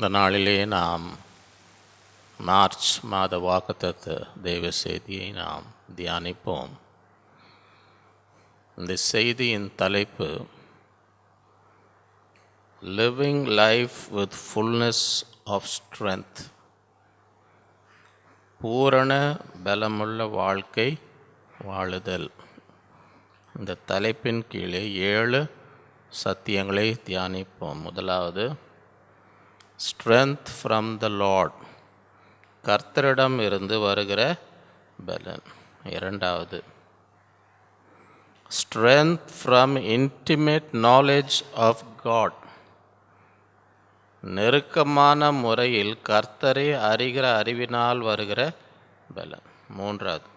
இந்த நாளிலே நாம் மார்ச் மாத வாக்குத்தத்த தெய்வ செய்தியை நாம் தியானிப்போம். இந்த செய்தியின் தலைப்பு living life with fullness of strength, பூரண பலமுள்ள வாழ்க்கை வாழுதல். இந்த தலைப்பின் கீழே 7 சத்தியங்களை தியானிப்போம். முதலாவது, ஸ்ட்ரென்த் ஃப்ரம் த லார்ட், கர்த்தரிடம் இருந்து வருகிற பலன். இரண்டாவது, strength from intimate knowledge of God, நெருக்கமான முறையில் கர்த்தரை அறிகிற அறிவினால் வருகிற பலன். மூன்றாவது,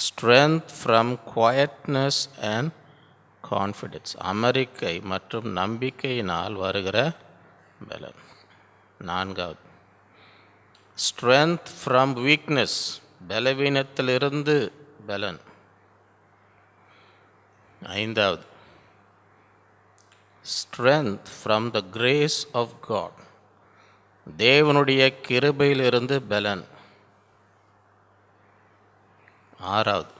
strength from quietness and confidence, அமெரிக்கை மற்றும் நம்பிக்கையினால் வருகிற பலன். நான்காவது, ஸ்ட்ரென்த் ஃப்ரம் வீக்னஸ், பலவீனத்திலிருந்து பலன். ஐந்தாவது, strength from the grace of God, தேவனுடைய கிருபையிலிருந்து பலன். ஆறாவது,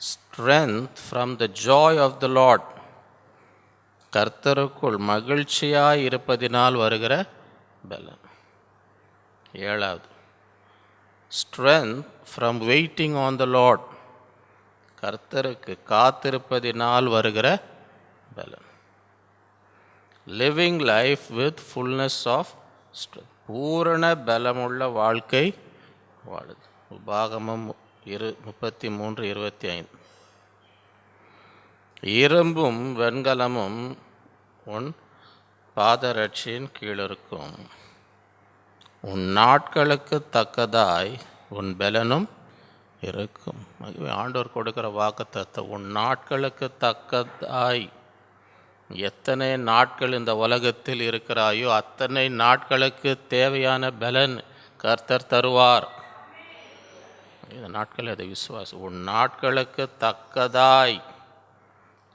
strength from the joy of the Lord, கர்த்தருக்குள் மகிழ்ச்சியாய் இருப்பதினால் வருகிற பலன். ஏழாவது, strength from waiting on the Lord, கர்த்தருக்கு காத்திருப்பதினால் வருகிற பலன். Living life with fullness of strength, பூரண பலமுள்ள வாழ்க்கை வாழுது. உபாகமம் 33:25. இரும்பும் வெண்கலமும் உன் பாதரட்சியின் கீழிருக்கும், உன் நாட்களுக்கு தக்கதாய் உன் பலனும் இருக்கும். ஆண்டவர் கொடுக்கிற வாக்குத்தத்தம், உன் நாட்களுக்கு தக்கதாய். எத்தனை நாட்கள் இந்த உலகத்தில் இருக்கிறாயோ அத்தனை நாட்களுக்கு தேவையான பலன் கர்த்தர் தருவார். இந்த நாட்கள் அதை விசுவாசம். உன் நாட்களுக்கு தக்கதாய்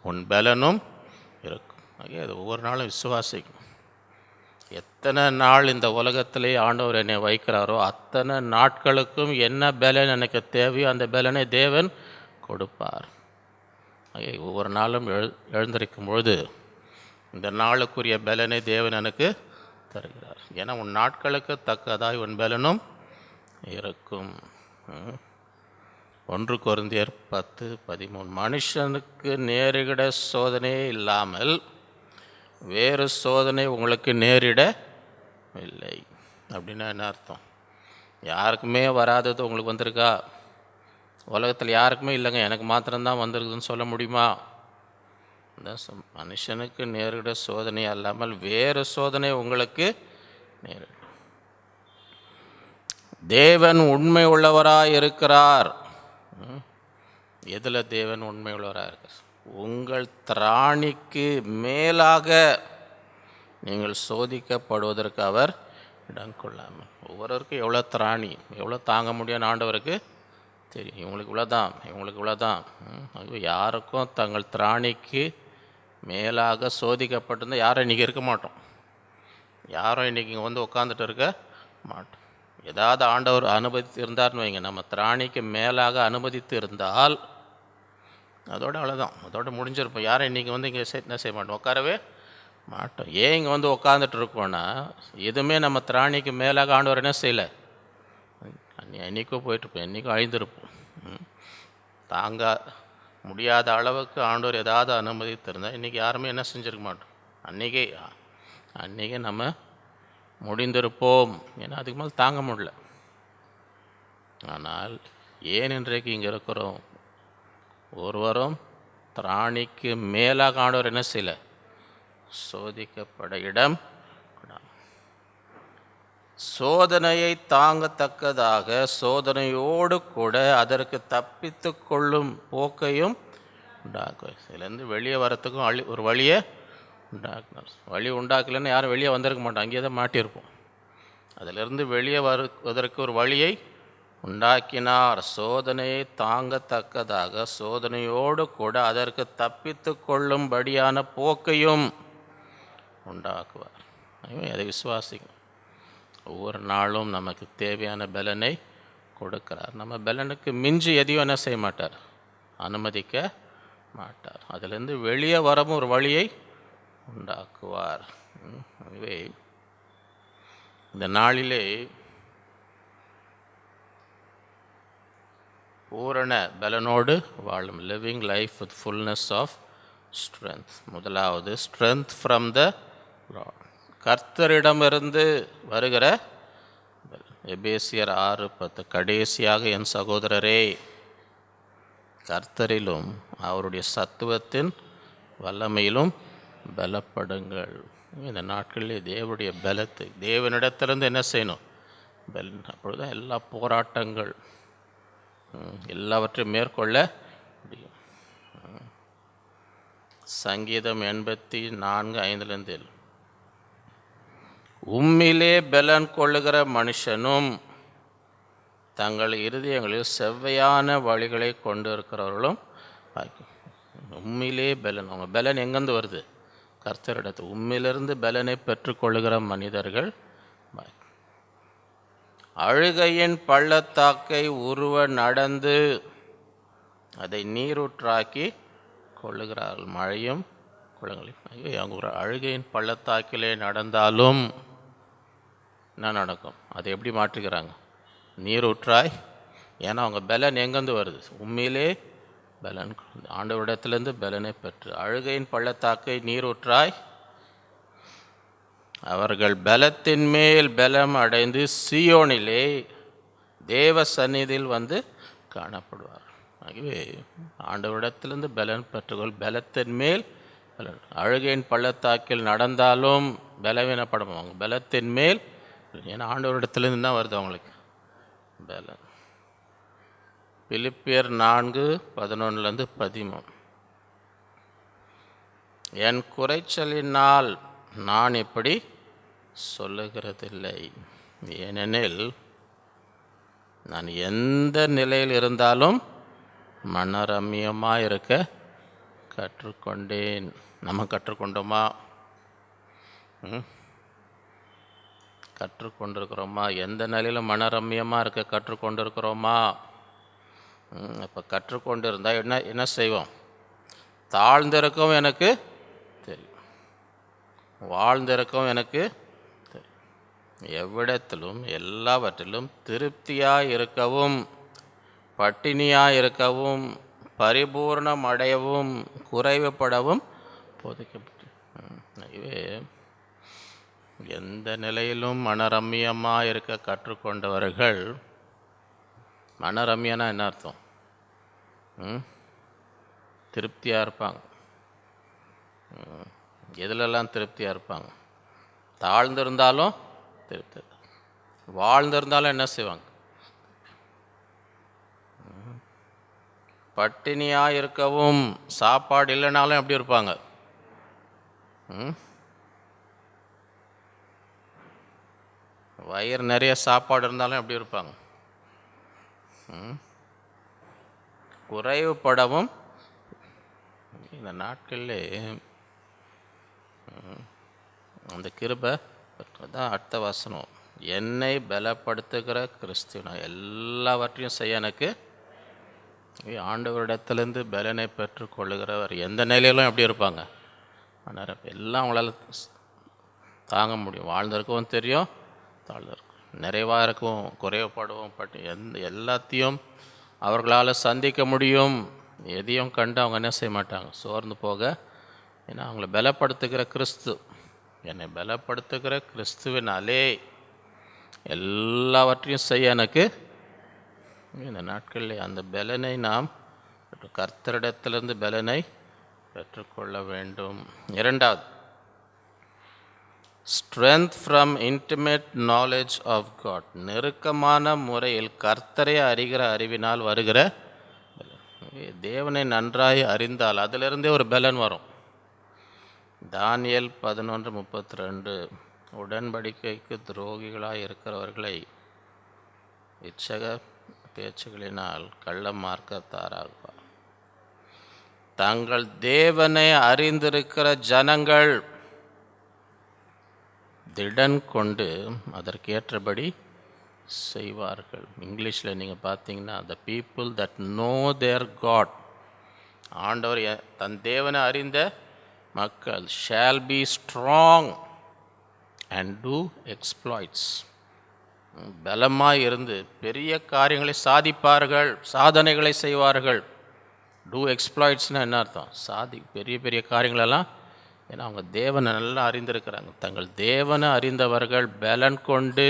உன் பலனும் இருக்கும். அது ஒவ்வொரு நாளும் விசுவாசிக்கும். எத்தனை நாள் இந்த உலகத்திலே ஆண்டவர் என்னை வைக்கிறாரோ அத்தனை நாட்களுக்கும் என்ன பலன் எனக்கு தேவையோ அந்த பலனை தேவன் கொடுப்பார். ஒவ்வொரு நாளும் எழுந்திருக்கும் பொழுது இந்த நாளுக்குரிய பலனை தேவன் எனக்கு தருகிறார். ஏன்னா உன் நாட்களுக்கு தக்கதாய் உன் பலனும் இருக்கும். 1 கொரிந்தியர் 10:13. மனுஷனுக்கு நேரிட சோதனையே இல்லாமல் வேறு சோதனை உங்களுக்கு நேரிடவில்லை. அப்படின்னா என்ன அர்த்தம்? யாருக்குமே வராதது உங்களுக்கு வந்திருக்கா? உலகத்தில் யாருக்குமே இல்லைங்க, எனக்கு மாத்திரம்தான் வந்திருக்குதுன்னு சொல்ல முடியுமா? மனுஷனுக்கு நேரிட சோதனை அல்லாமல் வேறு சோதனை உங்களுக்கு நேரிட. தேவன் உண்மை உள்ளவராய் இருக்கிறார். எதில் தேவன் உண்மை உள்ளவராக இருக்கிறார்? உங்கள் திராணிக்கு மேலாக நீங்கள் சோதிக்கப்படுவதற்கு அவர் இடம் கொள்ளாமல். ஒவ்வொருவருக்கும் எவ்வளோ திராணி, எவ்வளோ தாங்க முடியும்னு ஆண்டவருக்கு தெரியும். இவங்களுக்கு இவ்வளோதான், இவங்களுக்கு இவ்வளோதான். யாருக்கும் தங்கள் திராணிக்கு மேலாக சோதிக்கப்பட்டிருந்தால் யாரும் இன்றைக்கி இருக்க மாட்டோம். யாரும் இன்றைக்கி இங்கே வந்து உட்காந்துட்டு இருக்க மாட்டோம். ஏதாவது ஆண்டவர் அனுமதித்து இருந்தார்னு வைங்க, நம்ம திராணிக்கு மேலாக அனுமதித்து இருந்தால் அதோட அவ்வளோதான், அதோட முடிஞ்சிருப்போம். யாரும் இன்றைக்கி வந்து இங்கே என்ன செய்ய மாட்டோம், உட்காரவே மாட்டோம். ஏன் இங்கே வந்து உட்காந்துட்டு இருக்கோன்னா, எதுவுமே நம்ம திராணிக்கு மேலாக ஆண்டவர் என்ன செய்யலை. என்றைக்கும் போயிட்டுருப்போம், என்றைக்கும் அழிந்திருப்போம். தாங்க முடியாத அளவுக்கு ஆண்டவர் ஏதாவது அனுமதித்திருந்தால் இன்றைக்கி யாருமே என்ன செஞ்சுருக்க மாட்டோம். அன்றைக்கே நம்ம முடிந்திருப்போம். ஏன்னா அதுக்கு மேலே தாங்க முடியல. ஆனால் ஏன் இன்றைக்கு இங்கே இருக்கிறோம்? ஒருவரும் திராணிக்கு மேலாக ஆண்டவர் என்ன செய்யலை, சோதிக்கப்பட இடம். சோதனையை தாங்கத்தக்கதாக சோதனையோடு கூட அதற்கு தப்பித்து கொள்ளும் போக்கையும் உண்டாக்குவார். இதுலேருந்து வெளியே வரத்துக்கும் ஒரு வழியை உண்டாக்குனார். வழி உண்டாக்கலைன்னு யாரும் வெளியே வந்திருக்க மாட்டோம், அங்கேயே தான் மாட்டியிருப்போம். அதிலிருந்து வெளியே வருவதற்கு ஒரு வழியை உண்டாக்கினார். சோதனையை தாங்கத்தக்கதாக சோதனையோடு கூட அதற்கு தப்பித்து கொள்ளும்படியான போக்கையும் உண்டாக்குவார். அதை விசுவாசிங்க. ஒவ்வொரு நாளும் நமக்கு தேவையான பலனை கொடுக்கிறார். நம்ம பலனுக்கு மிஞ்சி எதையும் என்ன செய்ய மாட்டார், அனுமதிக்க மாட்டார். அதிலிருந்து வெளியே வரவும் ஒரு வழியை உண்டாக்குவார். ஆகவே இந்த நாளிலே பூரண பலனோடு வாழும், living life with fullness of strength. முதலாவது ஸ்ட்ரென்த் ஃப்ரம் த லார்ட், கர்த்தரிடமிருந்து வருகிற. எபேசியர் 6:10. கடைசியாக என் சகோதரரே, கர்த்தரிலும் அவருடைய சத்துவத்தின் வல்லமையிலும் பலப்படுங்கள். இந்த நாட்களிலே தேவனுடைய பலத்தை தேவனிடத்திலிருந்து என்ன செய்யணும், பலன். அப்பொழுதுதான் எல்லா போராட்டங்கள் எல்லாவற்றையும் மேற்கொள்ள முடியும். சங்கீதம் 84:5 உம்மிலே பலன் கொள்ளுகிற மனுஷனும் தங்கள் இருதயங்களில் செவ்வையான வழிகளை கொண்டு இருக்கிறவர்களும். உம்மிலே பலன், அவங்க பலன் எங்கேருந்து வருது, கர்த்தரிடத்து. உம்மிலிருந்து பலனை பெற்றுக்கொள்ளுகிற மனிதர்கள். அழுகையின் பள்ளத்தாக்கை உருவ நடந்து அதை நீரூற்றாக்கி கொள்ளுகிறார்கள். மழையும் குளங்களையும். அவங்க ஒரு அழுகையின் பள்ளத்தாக்கிலே நடந்தாலும் என்ன நடக்கும், அதை எப்படி மாற்றுகிறாங்க, நீரூற்றாய். ஏன்னா அவங்க பலன் எங்கேருந்து வருது, உண்மையிலே பலன் ஆண்டவரிடத்திலிருந்து பலனை பெற்று. அழுகையின் பள்ளத்தாக்கை நீரூற்றாய் அவர்கள் பலத்தின் மேல் பலம் அடைந்து சீயோனிலே தேவ சந்நிதியில் வந்து காணப்படுவார். ஆகவே ஆண்டவரிடத்திலிருந்து பலன் பெற்றுக்கொள். பலத்தின் மேல் பலன். அழுகையின் பள்ளத்தாக்கில் நடந்தாலும் பலவீனப்படுவாங்க, பலத்தின் மேல். ஏன்னா ஆண்டவரிடத்திலிருந்து தான் வருது அவங்களுக்கு பலன். பிலிப்பியர் 4:11-13. என் குறைச்சலினால் நான் இப்படி சொல்லுகிறதில்லை, ஏனெனில் நான் எந்த நிலையில் இருந்தாலும் மனரம்யமாக இருக்க கற்றுக்கொண்டேன். நம்ம கற்றுக்கொண்டோமா, கற்றுக்கொண்டிருக்கிறோமா? எந்த நிலையில் மனரம்யமாக இருக்க கற்றுக்கொண்டிருக்கிறோமா? இப்போ கற்றுக்கொண்டு இருந்தால் என்ன செய்வோம், தாழ்ந்திருக்கவும் எனக்கு தெரியும், வாழ்ந்திருக்கவும் எனக்கு தெரியும். எவ்விடத்திலும் எல்லாவற்றிலும் திருப்தியாக இருக்கவும், பட்டினியாக இருக்கவும், பரிபூர்ணம் அடையவும், குறைவுபடவும் போதிக்கப்பட்டு. இதுவே எந்த நிலையிலும் மனரம்யமாக இருக்க கற்றுக்கொண்டவர்கள். மனரம்யனா என்ன அர்த்தம், திருப்தியாக இருப்பாங்க. எதுலெல்லாம் திருப்தியாக இருப்பாங்க, தாழ்ந்திருந்தாலும் திருப்தி, வாழ்ந்திருந்தாலும் என்ன செய்வாங்க, பட்டினியாக இருக்கவும், சாப்பாடு இல்லைனாலும் எப்படி இருப்பாங்க, வயிறு நிறைய சாப்பாடு இருந்தாலும் எப்படி இருப்பாங்க, குறைவுபடவும். இந்த நாட்களிலே அந்த கிருபை தான் அடுத்த வசனம். என்னை பலப்படுத்துகிற கிறிஸ்துவ எல்லாவற்றையும் செய்ய எனக்கு. ஆண்டவரிடத்திலிருந்து பலனை பெற்றுக்கொள்ளுகிறவர் எந்த நிலையிலும் எப்படி இருப்பாங்க, எல்லாம் அவங்களால தாங்க முடியும். வாழ்ந்திருக்கவும் தெரியும், தாழ்ந்திருக்கும், நிறைவாக இருக்கும், குறைவுபடவும். எல்லாத்தையும் அவர்களால் சந்திக்க முடியும். எதையும் கண்டு அவங்க என்ன செய்ய மாட்டாங்க, சோர்ந்து போக. ஏன்னா அவங்கள பலப்படுத்துகிற கிறிஸ்து, என்னை பலப்படுத்துகிற கிறிஸ்துவினாலே எல்லாவற்றையும் செய்ய எனக்கு. இந்த நாட்களில் அந்த பலனை நாம் கர்த்தரிடத்திலிருந்து பலனை பெற்றுக்கொள்ள வேண்டும். இரண்டாவது, strength from intimate knowledge of God, நெருக்கமான முறையில் கர்த்தரை அறிகிற அறிவினால் வருகிற தேவனை நன்றாய் அறிந்தால் அதிலிருந்தே ஒரு பலன் வரும். தானியேல் 11:32. உடன்படிக்கைக்கு துரோகிகளாய் இருக்கிறவர்களை இச்சக பேச்சுகளினால் கள்ள மார்க்கத்தாராகுவார். தங்கள் தேவனை அறிந்திருக்கிற ஜனங்கள் திடன் கொண்டு அதற்கேற்றபடி செய்வார்கள். இங்கிலீஷில் நீங்கள் பார்த்தீங்கன்னா, the people that know their God, ஆண்டவர் தன் தேவனை அறிந்த மக்கள், shall be strong and do exploits, பலமாய் இருந்து பெரிய காரியங்களை சாதிப்பார்கள், சாதனைகளை செய்வார்கள். டூ எக்ஸ்ப்ளாய்ட்ஸ்னால் என்ன அர்த்தம்? பெரிய பெரிய காரியங்களெல்லாம், ஏன்னா அவங்க தேவனை நல்லா அறிந்திருக்கிறாங்க. தங்கள் தேவனை அறிந்தவர்கள் பலன் கொண்டு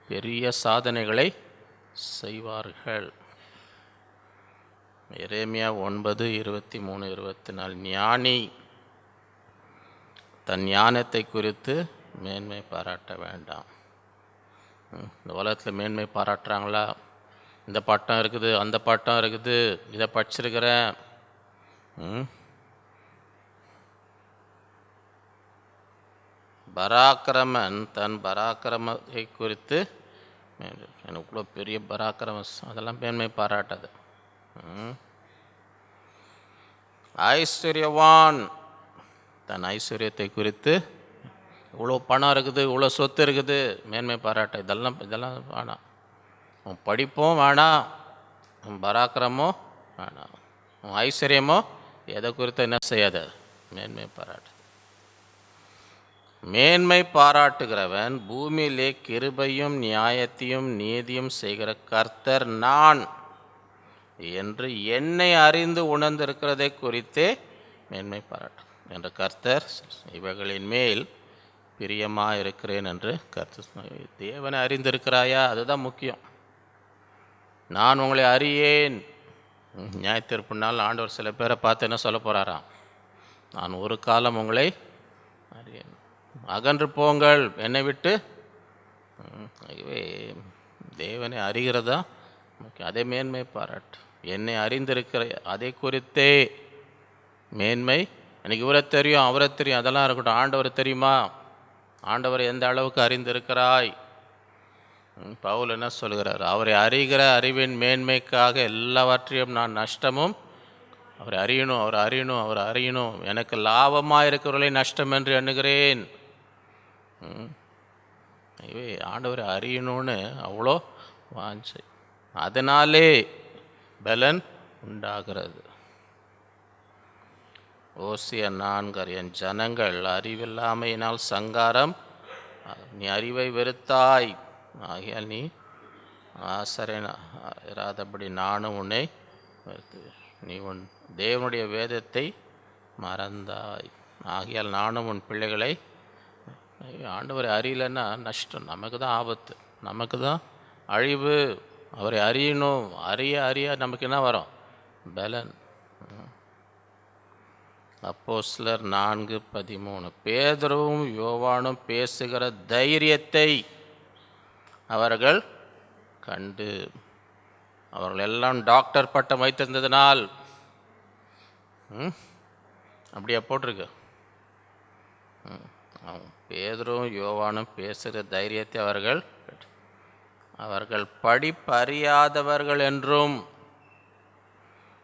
பெரிய சாதனைகளை செய்வார்கள். எரேமியா 9:23-24, ஞானி தன் ஞானத்தை குறித்து மேன்மை பாராட்ட வேண்டாம். இந்த உலகத்தில் மேன்மை பாராட்டுறாங்களா? இந்த பட்டம் இருக்குது, அந்த பட்டம் இருக்குது, இதை படிச்சிருக்கிறேன். பராக்கிரமன் தன் பராக்கிரமத்தை குறித்து, எனக்குள்ள பெரிய பராக்கிரமம், அதெல்லாம் மேன்மை பாராட்டாது. ஐஸ்வர்யவான் தன் ஐஸ்வர்யத்தை குறித்து, இவ்வளோ பணம் இருக்குது, இவ்வளோ சொத்து இருக்குது, மேன்மை பாராட்ட. இதெல்லாம் வேணாம். உன் படிப்பும் வேணாம், உன் பராக்கிரமோ வேணாம், உன் ஐஸ்வர்யமோ எதை குறித்து என்ன செய்யாத, மேன்மை பாராட்டு. மேன்மை பாராட்டுகிறவன் பூமியிலே கிருபையும் நியாயத்தையும் நீதியும் செய்கிற கர்த்தர் நான் என்று என்னை அறிந்து உணர்ந்திருக்கிறதை குறித்தே மேன்மை பாராட்டும் என்ற கர்த்தர் இவைகளின் மேல் பிரியமாக இருக்கிறேன் என்று கர்த்தர். தேவனை அறிந்திருக்கிறாயா? அதுதான் முக்கியம். நான் உங்களை அறியேன். நியாயத்தீர்ப்பு நாள் ஆண்டவர் சில பேரை பார்த்து என்ன சொல்ல போகிறாராம்? நான் ஒரு காலம் உங்களை அறியேன், அகன்று போங்கள் என்னை விட்டு. தேவனை அறிகிறதா முக்கியம். அதே மேன்மை பாராட்டு. என்னை அறிந்திருக்கிற அதை குறித்தே மேன்மை. எனக்கு இவரை தெரியும், அவரை தெரியும், அதெல்லாம் இருக்கட்டும். ஆண்டவர் தெரியுமா? ஆண்டவர் எந்த அளவுக்கு அறிந்திருக்கிறாய்? பவுல் என்ன சொல்கிறார்? அவரை அறிகிற அறிவின் மேன்மைக்காக எல்லாவற்றையும் நான் நஷ்டமும், அவரை அறியணும், அவர் அறியணும், அவர் அறியணும், எனக்கு லாபமாக இருக்கிறவர்களை நஷ்டம் என்று எண்ணுகிறேன். ஆண்டவரை அறியணும்னு அவ்வளோ வாஞ்சை. அதனாலே பலன் உண்டாகிறது. ஓசியா 4, என் ஜனங்கள் அறிவில்லாமையினால் சங்காரம், நீ அறிவை வெறுத்தாய், ஆகையால் நீ ஆசரையாதபடி நானும் உன்னை வெறுத்து, நீ உன் தேவனுடைய வேதத்தை மறந்தாய், ஆகையால் நானும் உன் பிள்ளைகளை. ஆண்டவரை அறியலைன்னா நஷ்டம், நமக்கு தான் ஆபத்து, நமக்கு தான் அழிவு. அவரை அறியணும், அறிய நமக்கு என்ன வரும்? பலன். அப்போஸ்தலர் 4:13, பேதுருவும் யோவானும் பேசுகிற தைரியத்தை அவர்கள் கண்டு, அவர்கள் எல்லாம் டாக்டர் பட்டம் வைத்திருந்ததினால், அப்படியா போட்டிருக்கு? பேதுருவும் யோவானும் பேசுகிற தைரியத்தை அவர்கள் படிப்பறியாதவர்கள் என்றும்,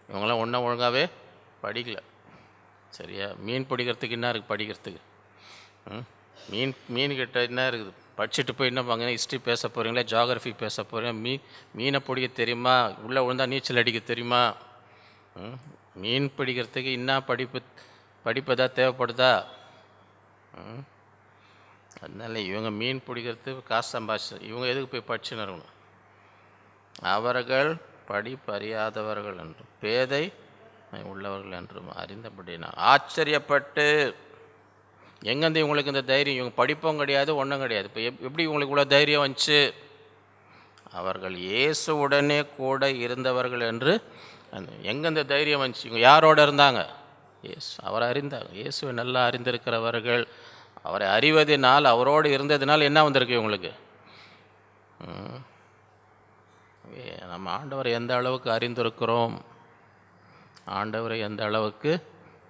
இவங்களாம் ஒன்றும் ஒழுங்காகவே படிக்கல. சரியா? மீன் பிடிக்கிறதுக்கு என்ன இருக்குது? படிக்கிறதுக்கு மீன்கிட்ட என்ன இருக்குது? படிச்சுட்டு போய் என்ன பாங்க, ஹிஸ்ட்ரி பேச போகிறீங்களா, ஜியாகிரஃபி பேச போகிறீங்க, மீனை பிடிக்க தெரியுமா, உள்ளே விழுந்தா நீச்சல் அடிக்க தெரியுமா? மீன் பிடிக்கிறதுக்கு என்ன படிப்பு தான் தேவைப்படுதா? அதனால இவங்க மீன் பிடிக்கிறதுக்கு காசு சம்பாதிச்சு, இவங்க எதுக்கு போய் படிச்சுன்னு இருக்கணும்? அவர்கள் படிப்பறியாதவர்கள் என்றும் பேதை உள்ளவர்கள் என்றும் அறிந்தபடினா ஆச்சரியப்பட்டு, எங்கேருந்து இவங்களுக்கு இந்த தைரியம்? இவங்க படிப்பும் கிடையாது, ஒன்றும் கிடையாது. இப்போ எப்படி இவங்களுக்கு இவ்வளோ தைரியம் வந்துச்சு? அவர்கள் இயேசுவுடனே கூட இருந்தவர்கள் என்று. எங்கேருந்து தைரியம் வந்துச்சு? இவங்க யாரோடு இருந்தாங்க? இயேசு. அவரை அறிந்தாங்க. இயேசுவை நல்லா அறிந்திருக்கிறவர்கள். அவரை அறிவதனால், அவரோடு இருந்ததினால் என்ன வந்திருக்கு இவங்களுக்கு? நம்ம ஆண்டவரை எந்த அளவுக்கு அறிந்திருக்கிறோம், ஆண்டவரை எந்த அளவுக்கு,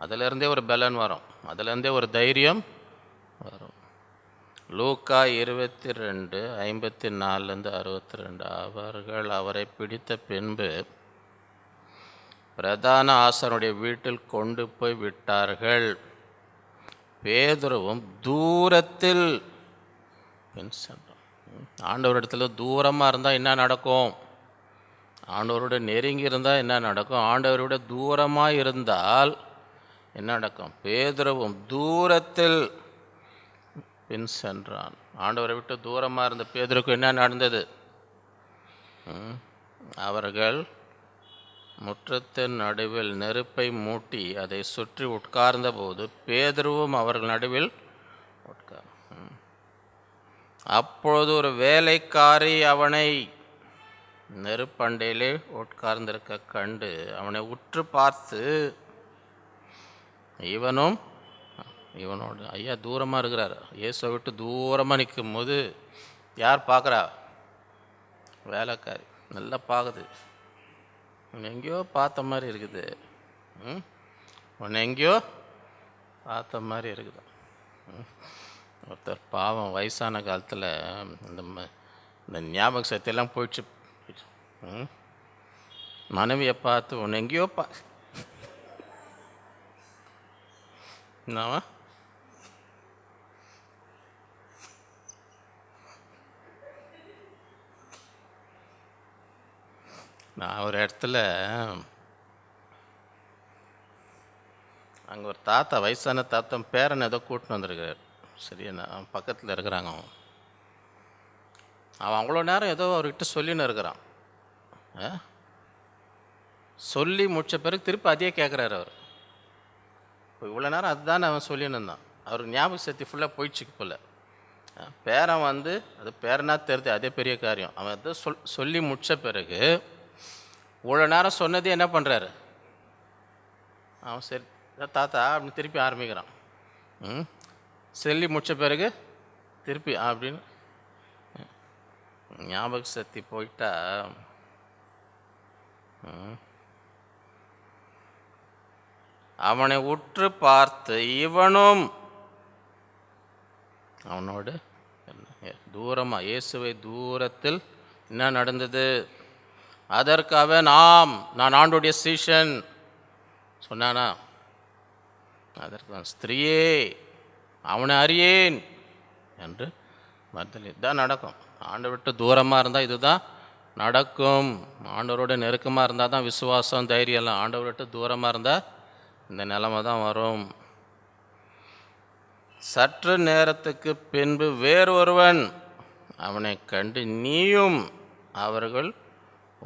அதிலிருந்தே ஒரு பலன் வரும், அதிலிருந்தே ஒரு தைரியம் வரும். லூக்கா 22:54-62, அவர்கள் அவரை பிடித்த பின்பு பிரதான ஆசாரியனுடைய வீட்டில் கொண்டு போய் விட்டார்கள். பேதுருவும் தூரத்தில் பின் சென்றான். ஆண்டவரிடத்துல தூரமாக இருந்தால் என்ன நடக்கும்? ஆண்டவரோட நெருங்கி இருந்தால் என்ன நடக்கும்? ஆண்டவரோட தூரமாக இருந்தால் என்ன நடக்கும்? பேதுருவும் தூரத்தில் பின் சென்றான். ஆண்டவரை விட்டு தூரமாக இருந்த பேதுருக்கு என்ன நடந்தது? அவர்கள் முற்றத்தின் நடுவில் நெருப்பை மூட்டி அதை சுற்றி உட்கார்ந்த போது பேதுருவும் அவர்கள் நடுவில் உட்கார். அப்பொழுது ஒரு வேலைக்காரி அவனை நெருப்பண்டையிலே உட்கார்ந்திருக்க கண்டு அவனை உற்று பார்த்து, இவனோடு ஐயா தூரமாக இருக்கிறார். இயேசுவை விட்டு தூரமாக நிற்கும் போது யார் பார்க்குறா? வேலைக்காரி நல்லா பார்க்குது. உன்னை எங்கேயோ பார்த்த மாதிரி இருக்குது. உன்னை எங்கேயோ பார்த்த மாதிரி இருக்குது. ஒருத்தர் பாவம் வயசான காலத்தில் இந்த ஞாபக சக்தியெல்லாம் போயிடுச்சு. மனைவியை பார்த்து உன்னை எங்கேயோ என்னவா நான் ஒரு இடத்துல அங்கே ஒரு தாத்தா, வயசான தாத்தா பேரன் ஏதோ கூட்டின்னு வந்திருக்காரு. சரியா, பக்கத்தில் இருக்கிறாங்க. அவன் அவ்வளோ நேரம் ஏதோ அவர்கிட்ட சொல்லின்னு இருக்கிறான். சொல்லி முடித்த பிறகு திருப்பி அதையே கேட்குறாரு அவர். இப்போ இவ்வளோ நேரம் அதுதான் அவன் சொல்லின்னு இருந்தான். அவருக்கு ஞாபக சக்தி ஃபுல்லாக போயிடுச்சுக்கு போல். பேரன் வந்து அது பேரனா தெரியுது, அதே பெரிய காரியம். அவன் எதோ சொல்லி முடித்த பிறகு இவ்வளோ நேரம் சொன்னது என்ன பண்ணுறாரு அவன்? சரி தாத்தா அப்படின்னு திருப்பி ஆரம்பிக்கிறான். சொல்லி முடித்த பிறகு திருப்பி அப்படின்னு ஞாபக சக்தி போயிட்டா அவனை உற்று பார்த்து இவனும் அவனோடு தூரமாக இயேசுவை தூரத்தில் என்ன நடந்தது? அதற்காக நான் ஆண்டோடைய சீஷன் சொன்னானா? அதற்கு ஸ்திரீயே அவனை அறியேன் என்று மறுதல். இதுதான் நடக்கும். ஆண்டவர் விட்டு தூரமாக இருந்தால் இதுதான் நடக்கும். ஆண்டவரோட நெருக்கமாக இருந்தால் தான் விசுவாசம், தைரியம்லாம். ஆண்டவர் விட்டு தூரமாக இருந்தால் இந்த நிலைமை தான் வரும். சற்று நேரத்துக்கு பின்பு வேறொருவன் அவனை கண்டு நீயும் அவர்கள்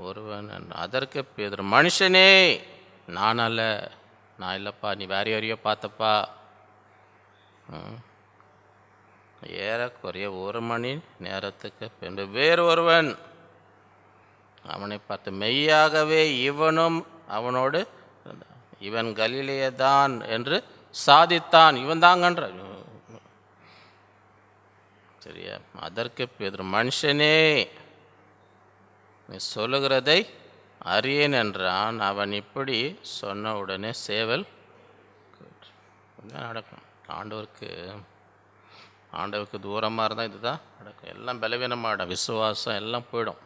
ஒருவன் என்று. அதற்கு பேதுரு, மனுஷனே நான் அல்ல, நான் இல்லைப்பா, நீ வேற யாரையோ பார்த்தப்பா. ஏறக்குறைய 1 மணி நேரத்துக்கு பின்பு வேறொருவன் அவனை பார்த்து மெய்யாகவே இவனும் அவனோடு இவன் கலிலேயதான் என்று சாதித்தான். இவன் தாங்கன்ற. சரியா? அதற்கு பேதுரு, மனுஷனே நீ சொல்லுகிறதை அறியேன் என்றான். அவன் இப்படி சொன்ன உடனே சேவல் நடக்கும். ஆண்டவருக்கு தூரமாக இருந்தால் இதுதான் நடக்கும். எல்லாம் பலவீனமாகிடும், விசுவாசம் எல்லாம் போயிடும்.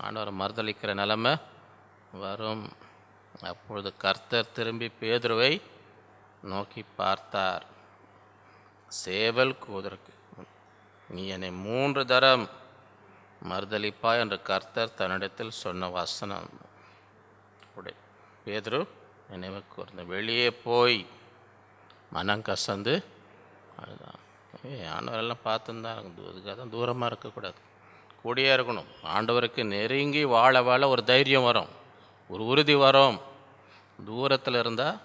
ஆண்டவரை மறுதளிக்கிற நிலைமை வரும். அப்பொழுது கர்த்தர் திரும்பி பேதுருவை நோக்கி பார்த்தார். சேவல் கூதற்கு, நீ என்னை 3 தரம் மறுதளிப்பா என்று கர்த்தர் தன்னிடத்தில் சொன்ன வசனம் பேதுரு நினைவு கூர்ந்த வெளியே போய் மனம் கசந்து அதுதான். ஆண்டவரெல்லாம் பார்த்துருந்தான். அதுக்காக தான் தூரமாக இருக்கக்கூடாது, கூடியே இருக்கணும். ஆண்டவருக்கு நெருங்கி வாழ ஒரு தைரியம் வரும், ஒரு உறுதி வரும். தூரத்தில் இருந்தால்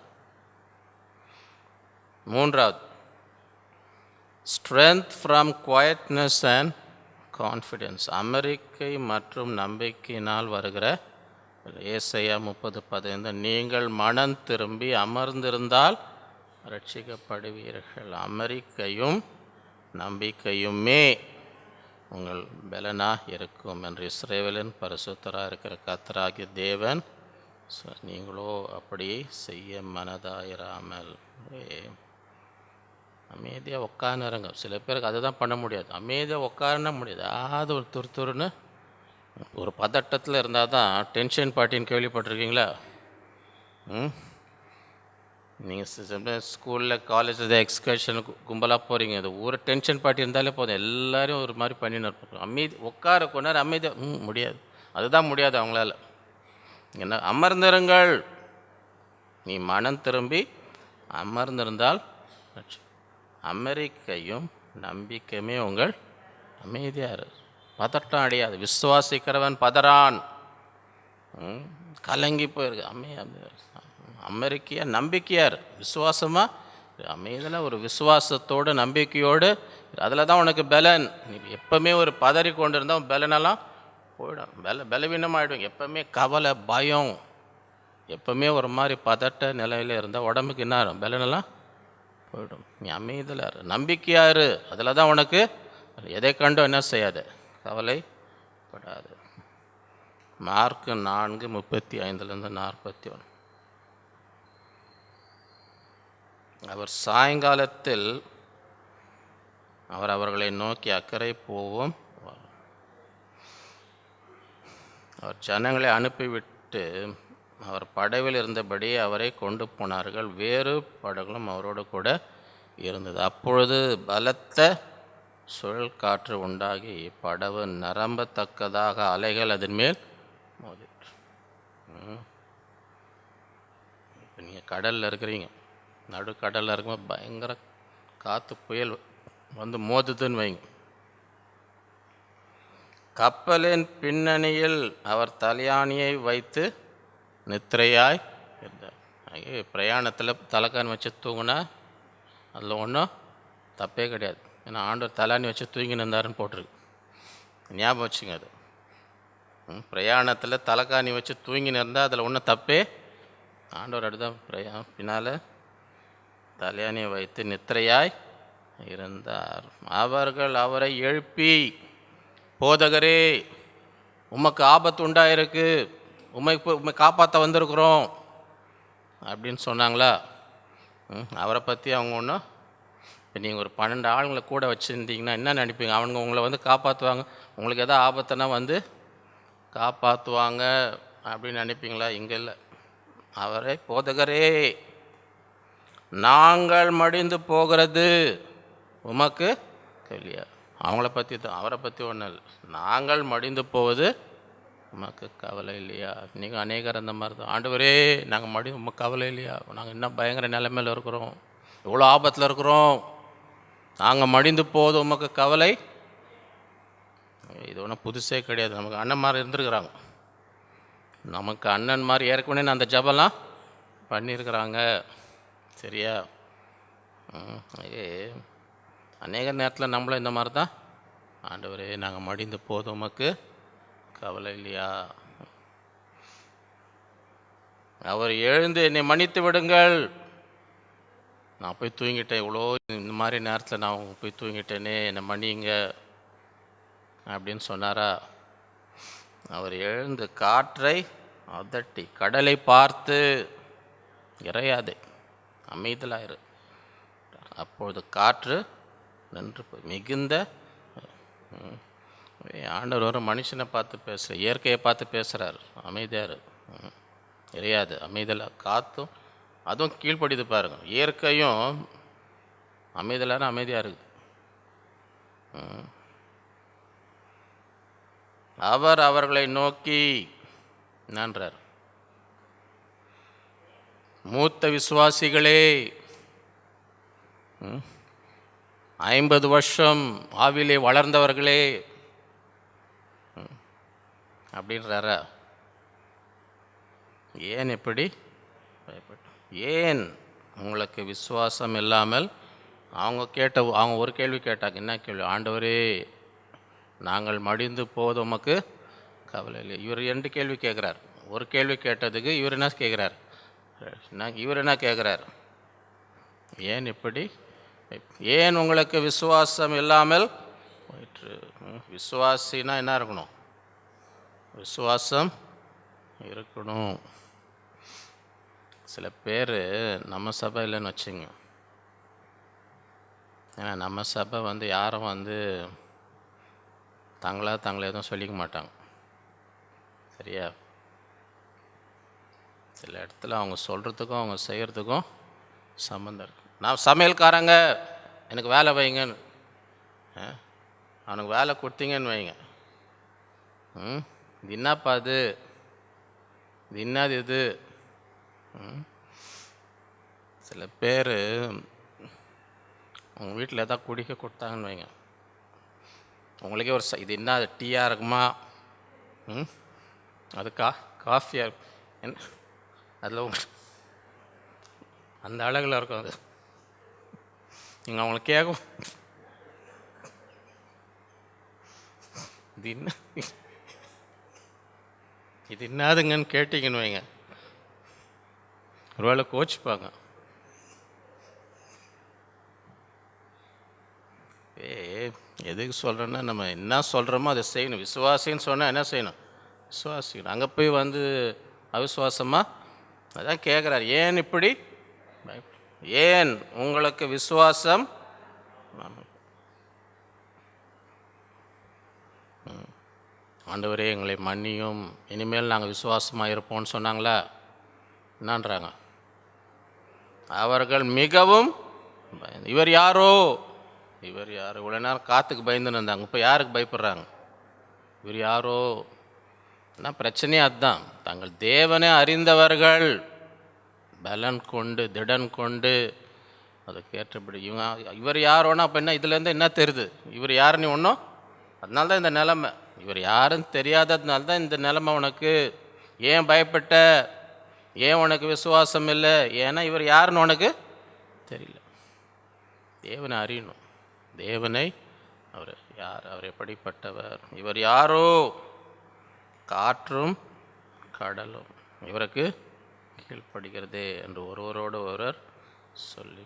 3வது strength from quietness and confidence. அமெரிக்கை மற்றும் நம்பிக்கையினால் வருகிற ஏசாயா 30:15, நீங்கள் மனம் திரும்பி அமர்ந்திருந்தால் ரட்சிக்கப்படுவீர்கள். அமெரிக்கையும் நம்பிக்கையுமே உங்கள் பலனாக இருக்கும் என்று இஸ்ரவேலின் பரிசுத்தராக இருக்கிற கர்த்தராகிய தேவன். நீங்களோ அப்படி செய்ய மனதாயிராமல் அமைதியாக உட்காந்துருங்க. சில பேருக்கு அதை தான் பண்ண முடியாது. அமைதியாக உட்காருன்னா முடியாது. அது ஒரு துருத்துருன்னு ஒரு பதட்டத்தில் இருந்தால் தான் டென்ஷன் பார்ட்டின்னு கேள்விப்பட்டிருக்கீங்களா? நீங்கள் ஸ்கூலில் காலேஜில் எக்ஸ்கர்ஷனுக்கு கும்பலாக போகிறீங்க, அது ஒரு டென்ஷன் பார்ட்டி இருந்தாலே போதும், எல்லோரும் ஒரு மாதிரி பண்ணின்னு இருப்பாங்க. அமைதி உட்கார கொண்டார் அமைதியாக முடியாது, அதுதான் முடியாது அவங்களால. என்ன அமர்ந்திருங்கள், நீ மனம் திரும்பி அமர்ந்திருந்தால் அமெரிக்கையும் நம்பிக்கையுமே உங்கள் அமைதியாக பதட்டம் அடையாது. விசுவாசிக்கிறவன் பதறான், கலங்கி போயிருக்கு. அமெரிக்கையா நம்பிக்கையார், விசுவாசமாக அமைதியில் ஒரு விசுவாசத்தோடு நம்பிக்கையோடு, அதில் தான் உனக்கு பலன். நீ எப்பவுமே ஒரு பதறி கொண்டு இருந்தால் பலனெல்லாம் போயிடும், பலவீனமாகிடும். எப்பவுமே கவலை பயம், எப்பவுமே ஒரு மாதிரி பதட்ட நிலையில் இருந்தால் உடம்புக்கு என்ன ஆகும், பலனெல்லாம் போயிடும். நீ அமைதியில் நம்பிக்கையாரு, அதில் தான் உனக்கு எதை கண்டும் என்ன செய்யாது, கவலைப்படாது. மார்க் 4:35-41. அவர் சாயங்காலத்தில் அவர்களை நோக்கி அக்கறை போவோம். அவர் ஜனங்களை அனுப்பிவிட்டு அவர் படவில் இருந்தபடி அவரை கொண்டு போனார்கள். வேறு படகுகளும் அவரோடு கூட இருந்தது. அப்பொழுது பலத்த சுழல் காற்று உண்டாகி படவு நிரம்பத்தக்கதாக அலைகள் அதன் மேல் மோதிற்று. இப்போ நீங்கள் கடலில் இருக்கிறீங்க, நடுக்கடலில் இருக்கும்போது பயங்கர காற்று புயல் வந்து மோதுதுன்னு வைங்க. கப்பலின் பின்னணியில் அவர் தலையாணியை வைத்து நித்திரையாய் இருந்தார். பிரயாணத்தில் தலைக்காணி வச்சு தூங்கினா அதில் ஒன்றும் தப்பே கிடையாது. ஏன்னா ஆண்டவர் தலையாணி வச்சு தூங்கின்னு இருந்தாருன்னு போட்டிருக்கு, ஞாபகம் வச்சுங்க. அது பிரயாணத்தில் தலைக்காணி வச்சு தூங்கின்னு இருந்தால் அதில் ஒன்றும் தப்பே. ஆண்டவர் அடுத்த பின்னால் தலையாணியை வைத்து நித்திரையாய் இருந்தார். அவர்கள் அவரை எழுப்பி, போதகரே உமக்கு ஆபத்து உண்டாயிருக்கு, உண்மை காப்பாற்ற வந்திருக்கிறோம் அப்படின்னு சொன்னாங்களா? அவரை பற்றி அவங்க ஒன்றும், இப்போ நீங்கள் ஒரு 12 ஆளுங்களை கூட வச்சுருந்தீங்கன்னா என்ன நினைப்பீங்க? அவங்க உங்களை வந்து காப்பாற்றுவாங்க, உங்களுக்கு எதாவது ஆபத்துனா வந்து காப்பாற்றுவாங்க அப்படின்னு நினைப்பீங்களா? இங்கே இல்லை. அவரே, போதகரே நாங்கள் மடிந்து போகிறது உமக்கு இல்லையா? அவங்கள பற்றி தான், அவரை பற்றி ஒன்றும் இல்லை. நாங்கள் மடிந்து போவது உமக்கு கவலை இல்லையா? நீங்கள் அநேகர் அந்த மாதிரி தான். ஆண்டவரே நாங்கள் உமக்கு கவலை இல்லையா? நாங்கள் இன்னும் பயங்கர நிலைமையில் இருக்கிறோம், எவ்வளோ ஆபத்தில் இருக்கிறோம், நாங்கள் மடிந்து போவது உமக்கு கவலை. இது ஒன்றும் புதுசே கிடையாது. நமக்கு அண்ணன் மாதிரி இருந்துருக்குறாங்க, நமக்கு அண்ணன் மாதிரி ஏற்கனவே அந்த ஜபம்லாம் பண்ணியிருக்கிறாங்க. சரியா? அநேக நேரத்தில் நம்மளும் இந்த மாதிரி தான், ஆண்டவரே நாங்கள் மடிந்து போதும் உமக்கு கவலை இல்லையா? அவர் எழுந்து என்னை மன்னித்து விடுங்கள், நான் போய் தூங்கிட்டேன், இவ்வளோ இந்த மாதிரி நேரத்தில் நான் போய் தூங்கிட்டேனே, என்னை மன்னிங்க அப்படின்னு சொன்னாரா? அவர் எழுந்து காற்றை அதட்டி, கடலை பார்த்து இறையாதே அமைதலாயிரு, அப்பொழுது காற்று நின்று போய் மிகுந்த. ஆண்டவர் ஒரு மனுஷனை பார்த்து பேசுகிற, இயற்கையை பார்த்து பேசுகிறார், அமைதியார், இறையாது அமைதலாக. காற்றும் அதுவும் கீழ்ப்படிது பாருங்க, இயற்கையும் அமைதலான அமைதியாக இருக்குது. அவர் அவர்களை நோக்கி என்னன்றார்? மூத்த விசுவாசிகளே, 50 வருஷம் ஆவிலே வளர்ந்தவர்களே அப்படின்றாரா? ஏன் எப்படி பயப்பட்டு, ஏன் உங்களுக்கு விசுவாசம் இல்லாமல்? அவங்க ஒரு கேள்வி கேட்டாங்க. என்ன கேள்வி? ஆண்டவரே நாங்கள் மடிந்து போது உமக்கு கவலை இல்லை. இவர் 2 கேள்வி கேட்குறார். ஒரு கேள்வி கேட்டதுக்கு இவர் என்ன கேட்குறார்? இவர் என்ன கேட்குறார்? ஏன் இப்படி, ஏன் உங்களுக்கு விசுவாசம் இல்லாமல் போயிற்று? விசுவாசினா என்ன இருக்கணும்? விசுவாசம் இருக்கணும். சில பேர் நம்ம சபை இல்லைன்னு வச்சுங்க, ஏன்னா நம்ம சபை வந்து யாரும் வந்து தங்களை எதுவும் சொல்லிக்க மாட்டாங்க. சரியா? சில இடத்துல அவங்க சொல்கிறதுக்கும் அவங்க செய்கிறதுக்கும் சம்மந்தம் இருக்கு. நான் சமையல்காரங்க எனக்கு வேலை வைங்கன்னு, அவனுக்கு வேலை கொடுத்தீங்கன்னு வைங்க, இது என்னப்பா இது என்னது இது? சில பேர் உங்கள் வீட்டில் எதாவது குடிக்க கொடுத்தாங்கன்னு வைங்க, உங்களுக்கே ஒரு இது என்ன டீயாக இருக்குமா, அது காஃபியாக இருக்கும், என்ன அதில் அந்த அழகில் இருக்கும். அது நீங்கள் அவங்கள கேட்கும், இது என்ன இது என்னதுங்கன்னு கேட்டிங்கன்னு வைங்க, ஒருவேளை கோச்சிப்பாங்க. எதுக்கு சொல்கிறேன்னா, நம்ம என்ன சொல்கிறோமோ அதை செய்யணும். விசுவாசின்னு சொன்னால் என்ன செய்யணும்? விசுவாசிக்கணும். அங்கே போய் அவிசுவாசமாக அதான் கேட்குறாரு, ஏன் இப்படி ஏன் உங்களுக்கு விசுவாசம்? ஆண்டவரே எங்களை மன்னியும், இனிமேல் நாங்கள் விசுவாசமாக இருப்போம்னு சொன்னாங்களா? என்னன்றாங்க? அவர்கள் மிகவும் இவர் யாரோ இவ்வளோ நேரம் காற்றுக்கு பயந்துன்னு இருந்தாங்க, இப்போ யாருக்கு பயப்படுறாங்க? இவர் யாரோ. ஆனால் பிரச்சனையே அதுதான். தங்கள் தேவனை அறிந்தவர்கள் பலன் கொண்டு திடன் கொண்டு அதை கேட்டபடி இவர் யாரோன்னா அப்போ என்ன, இதுலேருந்து என்ன தெரியுது? இவர் யாருன்னு ஒன்றும். அதனால தான் இந்த நிலைமை. இவர் யாருன்னு தெரியாததுனால தான் இந்த நிலைமை உனக்கு. ஏன் பயப்பட்ட? ஏன் உனக்கு விசுவாசம் இல்லை? ஏன்னா இவர் யாருன்னு உனக்கு தெரியல. தேவனை அறியணும். தேவனை அவர் யார், அவர் எப்படிப்பட்டவர், இவர் யாரோ காற்றும் கடலும் இவருக்கு கீழ்ப்படுகிறதே என்று ஒருவரோடு ஒருவர் சொல்லி.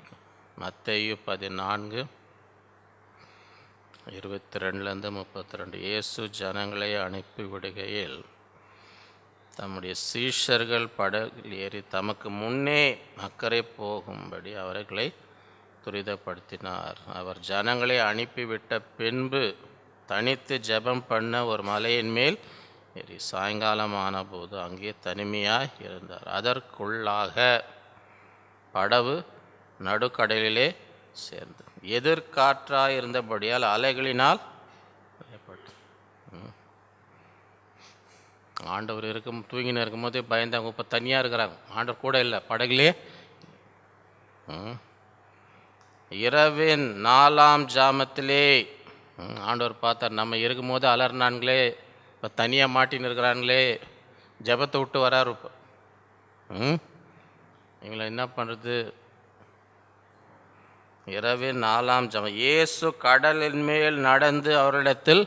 மத்தேயு 14:22-32. இயேசு ஜனங்களை அனுப்பி விடுகையில் தம்முடைய சீஷர்கள் படகில் ஏறி தமக்கு முன்னே அக்கறை போகும்படி அவர்களை துரிதப்படுத்தினார். அவர் ஜனங்களை அனுப்பிவிட்ட பின்பு தனித்து ஜெபம் பண்ண ஒரு மலையின் மேல் ஏறி சாயங்காலம் ஆனபோது அங்கே தனிமையாய் இருந்தார். அதற்குள்ளாக படவு நடுக்கடலிலே சேர்ந்து எதிர்காற்றாய் இருந்தபடியால் அலைகளினால் ஆண்டவர் தூங்கின இருக்கும்போதே பயந்தாங்க. இப்போ தனியாக இருக்கிறாங்க, ஆண்டவர் கூட இல்லை, படகுலே. இரவின் 4ஆம் ஜாமத்திலே ஆண்டவர் பார்த்தார், நம்ம இருக்கும்போது அலர்னான்களே, இப்போ தனியாக மாட்டின்னு இருக்கிறாங்களே, ஜபத்தை விட்டு வராரு. இப்போ இவங்களை என்ன பண்ணுறது? இரவின் 4ஆம் ஜாமம் இயேசு கடலின் மேல் நடந்து அவரிடத்தில்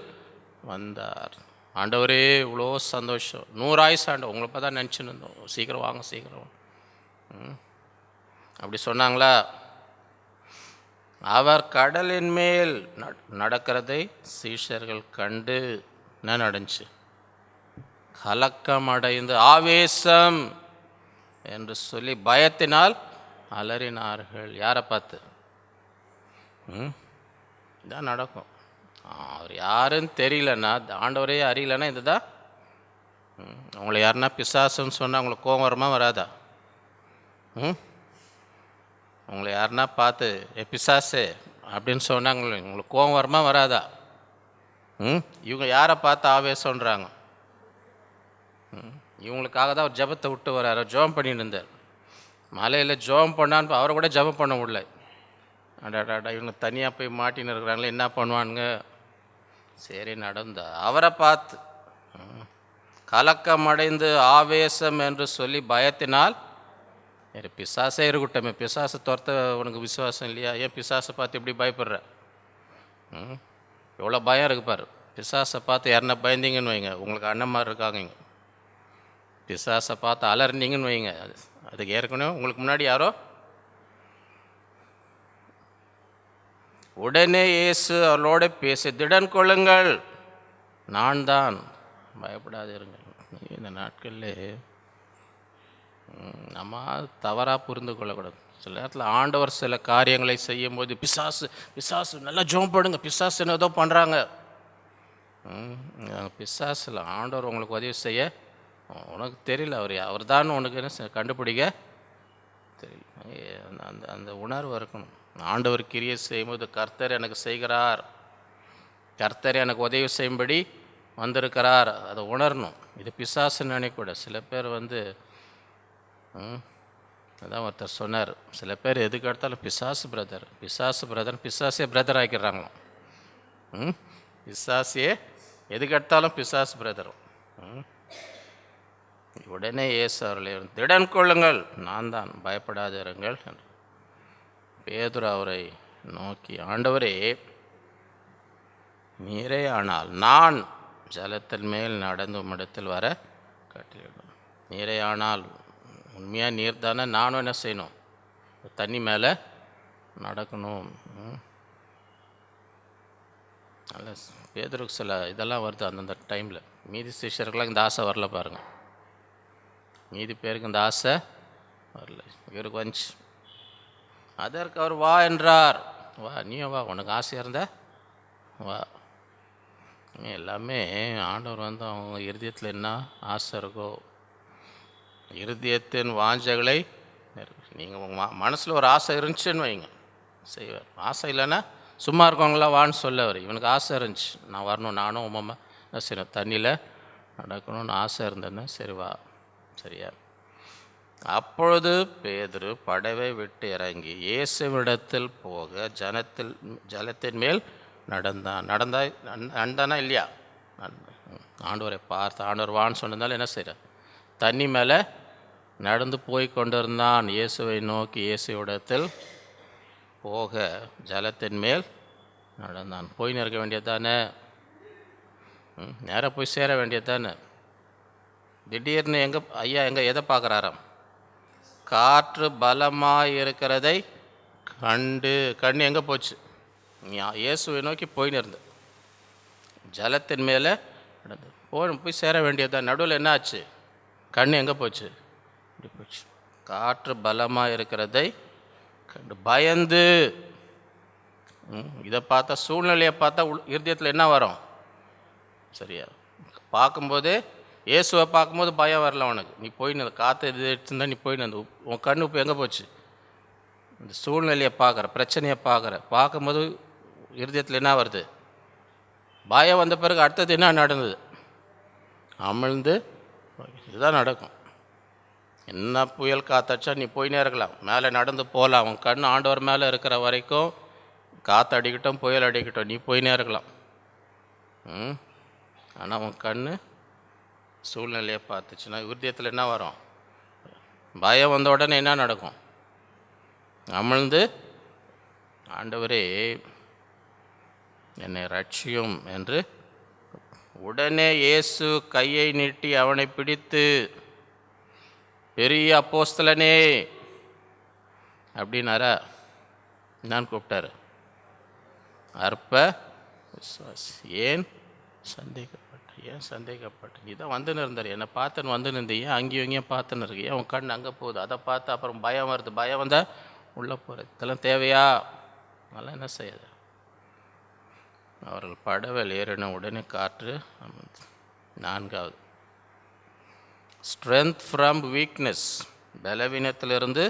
வந்தார். ஆண்டவரே இவ்வளோ சந்தோஷம், 100 ஆயுசு ஆண்டவர், உங்களை பார்த்தா நினச்சின்னு இருந்தோம், சீக்கிரம் வாங்க சீக்கிரம். அப்படி சொன்னாங்களா? அவர் கடலின் மேல் நடக்கிறதை சீஷர்கள் கண்டு என்ன நடந்துச்சு? கலக்கம் அடைந்து ஆவேசம் என்று சொல்லி பயத்தினால் அலறினார்கள். யாரை பார்த்து? இதான் நடக்கும். அவர் யாருன்னு தெரியலன்னா, ஆண்டவரே அறியலைன்னா இதுதான். அவங்கள யாருன்னா பிசாசுன்னு சொன்னால் அவங்களுக்கு கோபம் வருமா வராதா? உங்களை யாருன்னா பார்த்து பிசாசு அப்படின்னு சொன்னாங்க, உங்களுக்கு கோபம் வருமா வராதா? இவங்க யாரை பார்த்து ஆவேசம்ன்றாங்க? இவங்களுக்காக தான் அவர் ஜபத்தை விட்டு வர்றார். ஜெபம் பண்ணிட்டு இருந்தார் மலையில். ஜெபம் பண்ணான்னு அவரை கூட ஜெபம் பண்ண முடியல. அடாடா இவங்க தனியாக போய் மாட்டின்னு இருக்கிறாங்களே, என்ன பண்ணுவானுங்க? சரி நடந்தா அவரை பார்த்து கலக்கமடைந்து ஆவேசம் என்று சொல்லி பயத்தினால், பிசாசே இருக்கட்டும், பிசாசை துரத்த உனக்கு விசுவாசம் இல்லையா? ஏன் பிசாசை பார்த்து எப்படி பயப்படுற? எவ்வளோ பயம் இருக்கு பாரு. பிசாசை பார்த்து யாருன்னா பயந்தீங்கன்னு வைங்க, உங்களுக்கு அண்ணன் மாதிரி இருக்காங்க. இங்கே பிசாசை பார்த்து அலர்ந்தீங்கன்னு வைங்க, அதுக்கு ஏற்கனவே உங்களுக்கு முன்னாடி யாரோ. உடனே இயேசு அவளோட பேசி, திடன் கொள்ளுங்கள், நான் தான், பயப்படாது இருங்க. இந்த நாட்களில் நம்ம தவறாக புரிந்து கொள்ளக்கூடாது. சில நேரத்தில் ஆண்டவர் சில காரியங்களை செய்யும் போது பிசாசு நல்லா ஜெபம் பண்ணுங்க, பிசாசு என்ன ஏதோ பண்ணுறாங்க. பிசாசில் ஆண்டவர் உங்களுக்கு உதவி செய்ய உனக்கு தெரியல, அவர் தான் உனக்கு என்ன கண்டுபிடிக்க தெரியல. அந்த அந்த உணர்வு இருக்கணும். ஆண்டவர் கிரியை செய்யும்போது கர்த்தர் எனக்கு செய்கிறார், கர்த்தர் எனக்கு உதவி செய்யும்படி வந்திருக்கிறார், அதை உணரணும். இது பிசாசுன்னு நினைக்கூட. சில பேர் அதான் ஒருத்தர் சொன்னார், சில பேர் எதுக்கு எடுத்தாலும் பிசாசு பிரதர், பிசாசு பிரதர், பிசாசே பிரதர் ஆக்கிடுறாங்களாம். பிசாசியே எதுக்கு எடுத்தாலும் பிசாசு பிரதர். உடனே இயேசு அவர்களை திடன் கொள்ளுங்கள், நான் தான், பயப்படாதிருங்கள் என்று பேதுரு அவரை நோக்கி, ஆண்டவரே நீரே ஆனால் நான் ஜலத்தின் மேல் நடந்து உம்மிடத்தில் வர கட்டளையிடும். நீரே ஆனால், உண்மையாக நீர் தானே, நானும் என்ன செய்யணும், தண்ணி மேலே நடக்கணும். நல்ல பேதுருக்கு சில இதெல்லாம் வருது அந்தந்த டைமில். மீதி சிஷ்யர்களாக இந்த ஆசை வரல பாருங்கள், மீதி பேருக்கு இந்த ஆசை வரல, இவருக்கு வந்துச்சு. அதற்கு அவர் வா என்றார். வா, நீயும் வா, உனக்கு ஆசையாக இருந்த வா. எல்லாமே ஆண்டவர் அவங்க இருதயத்தில் என்ன ஆசை இருக்கோ, இருதயத்தின் வாஞ்சைகளை நீங்கள் உங்கள் மனசில் ஒரு ஆசை இருந்துச்சுன்னு வைங்க, செய்வார். ஆசை இல்லைன்னா சும்மா இருக்கவங்களா வான்னு சொல்லவர். இவனுக்கு ஆசை இருந்துச்சு, நான் வரணும், நானும் உமாமா என்ன செய்யணும், தண்ணியில் நடக்கணும்னு ஆசை இருந்தேன்னு, சரி வா, சரியா. அப்பொழுது பேதுரு படவை விட்டு இறங்கி இயேசுவிடத்தில் போக ஜலத்தின் மேல் நடந்தானா இல்லையா, ஆண்டவரை பார்த்து, ஆண்டவர் வான்னு சொன்னதால என்ன செய்கிறார், தண்ணி மேலே நடந்து போய் கொண்டிருந்தான். இயேசுவை நோக்கி இயேசுவிடத்தில் போக ஜலத்தின் மேல் நடந்தான். போய் இருக்க வேண்டியது தானே, நேராக போய் சேர வேண்டியது தானே. திடீர்னு எங்கே எதை பார்க்குறாராம், காற்று பலமாக இருக்கிறதை கண்ணு எங்கே போச்சு, இயேசுவை நோக்கி போயின்னு இருந்த ஜலத்தின் மேலே நடந்து போய் சேர வேண்டியது தான். நடுவில் என்ன ஆச்சு, கண் எங்கே போச்சு, இப்படி போச்சு. காற்று பலமாக இருக்கிறதை கண்டு பயந்து, இதை பார்த்தா, சூழ்நிலையை பார்த்தா இருதயத்தில் என்ன வரும், சரியா. பார்க்கும்போதே இயேசுவை பார்க்கும்போது பயம் வரல உனக்கு, நீ போயின்னு காற்று இது எடுத்துருந்தா நீ போயின்னு உன் கண்ணு இப்போ எங்கே போச்சு, இந்த சூழ்நிலையை பார்க்குற, பிரச்சனையை பார்க்கும்போது இருதயத்தில் என்ன வருது, பயம். வந்த பிறகு அடுத்தது என்ன நடந்தது, அமிழ்ந்து. இதுதான் நடக்கும். என்ன புயல் காற்றடிச்சா நீ போயினே இருக்கலாம், மேலே நடந்து போகலாம். உன் கண் ஆண்டவர் மேலே இருக்கிற வரைக்கும் காற்று அடிக்கட்டும் புயல் அடிக்கட்டும் நீ போயினே இருக்கலாம். ஆனால் உன் கண் சூழ்நிலையை பார்த்துச்சுன்னா இருதயத்தில் என்ன வரும், பயம் வந்த உடனே என்ன நடக்கும், அமிழ்ந்து ஆண்டவரே என்னை ரட்சியும் என்று உடனே இயேசு கையை நீட்டி அவனை பிடித்து, பெரிய அப்போஸ்தலனே அப்படின்னாரா, நான் கூப்பிட்டாரு, அற்ப விசுவாசி, ஏன் சந்தேகப்பட்ட நீ தான் வந்துன்னு இருந்தார், என்னை பார்த்துன்னு வந்துன்னு இருந்த, ஏன் அங்கேயும் இங்கேயும் பார்த்துன்னு இருக்கு, ஏன் உன் கண் அங்கே போகுது, அதை பார்த்து அப்புறம் பயம் வருது, பயம் வந்தால் உள்ளே போகிறது, இதெல்லாம் தேவையா, அதெல்லாம் என்ன செய்யுது. அவர்கள் படவில் ஏறின உடனே காற்று. 4வது, ஸ்ட்ரென்த் ஃப்ரம் வீக்னஸ், பலவீனத்திலிருந்து.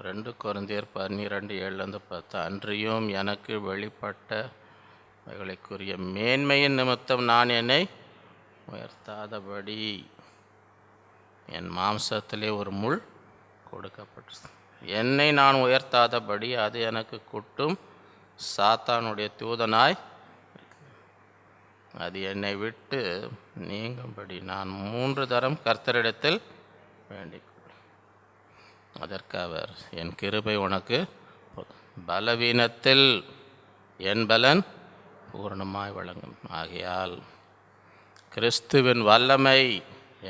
2 கொரிந்தியர் 12:7-10, அன்றியும் எனக்கு வெளிப்பட்டவைகளுக்குரிய மேன்மையின் நிமித்தம் நான் என்னை உயர்த்தாதபடி என் மாம்சத்திலே ஒரு முள் கொடுக்கப்பட்டது. என்னை நான் உயர்த்தாதபடி அது எனக்கு குட்டும் சாத்தானுடைய தூதனாய், அது என்னை விட்டு நீங்கும்படி நான் 3 தரம் கர்த்தரிடத்தில் வேண்டிக் கொண்டேன். அதற்கு அவர், என் கிருபை உனக்கு பலவீனத்தில் என் பலன் பூரணமாய் வழங்கும், ஆகையால் கிறிஸ்துவின் வல்லமை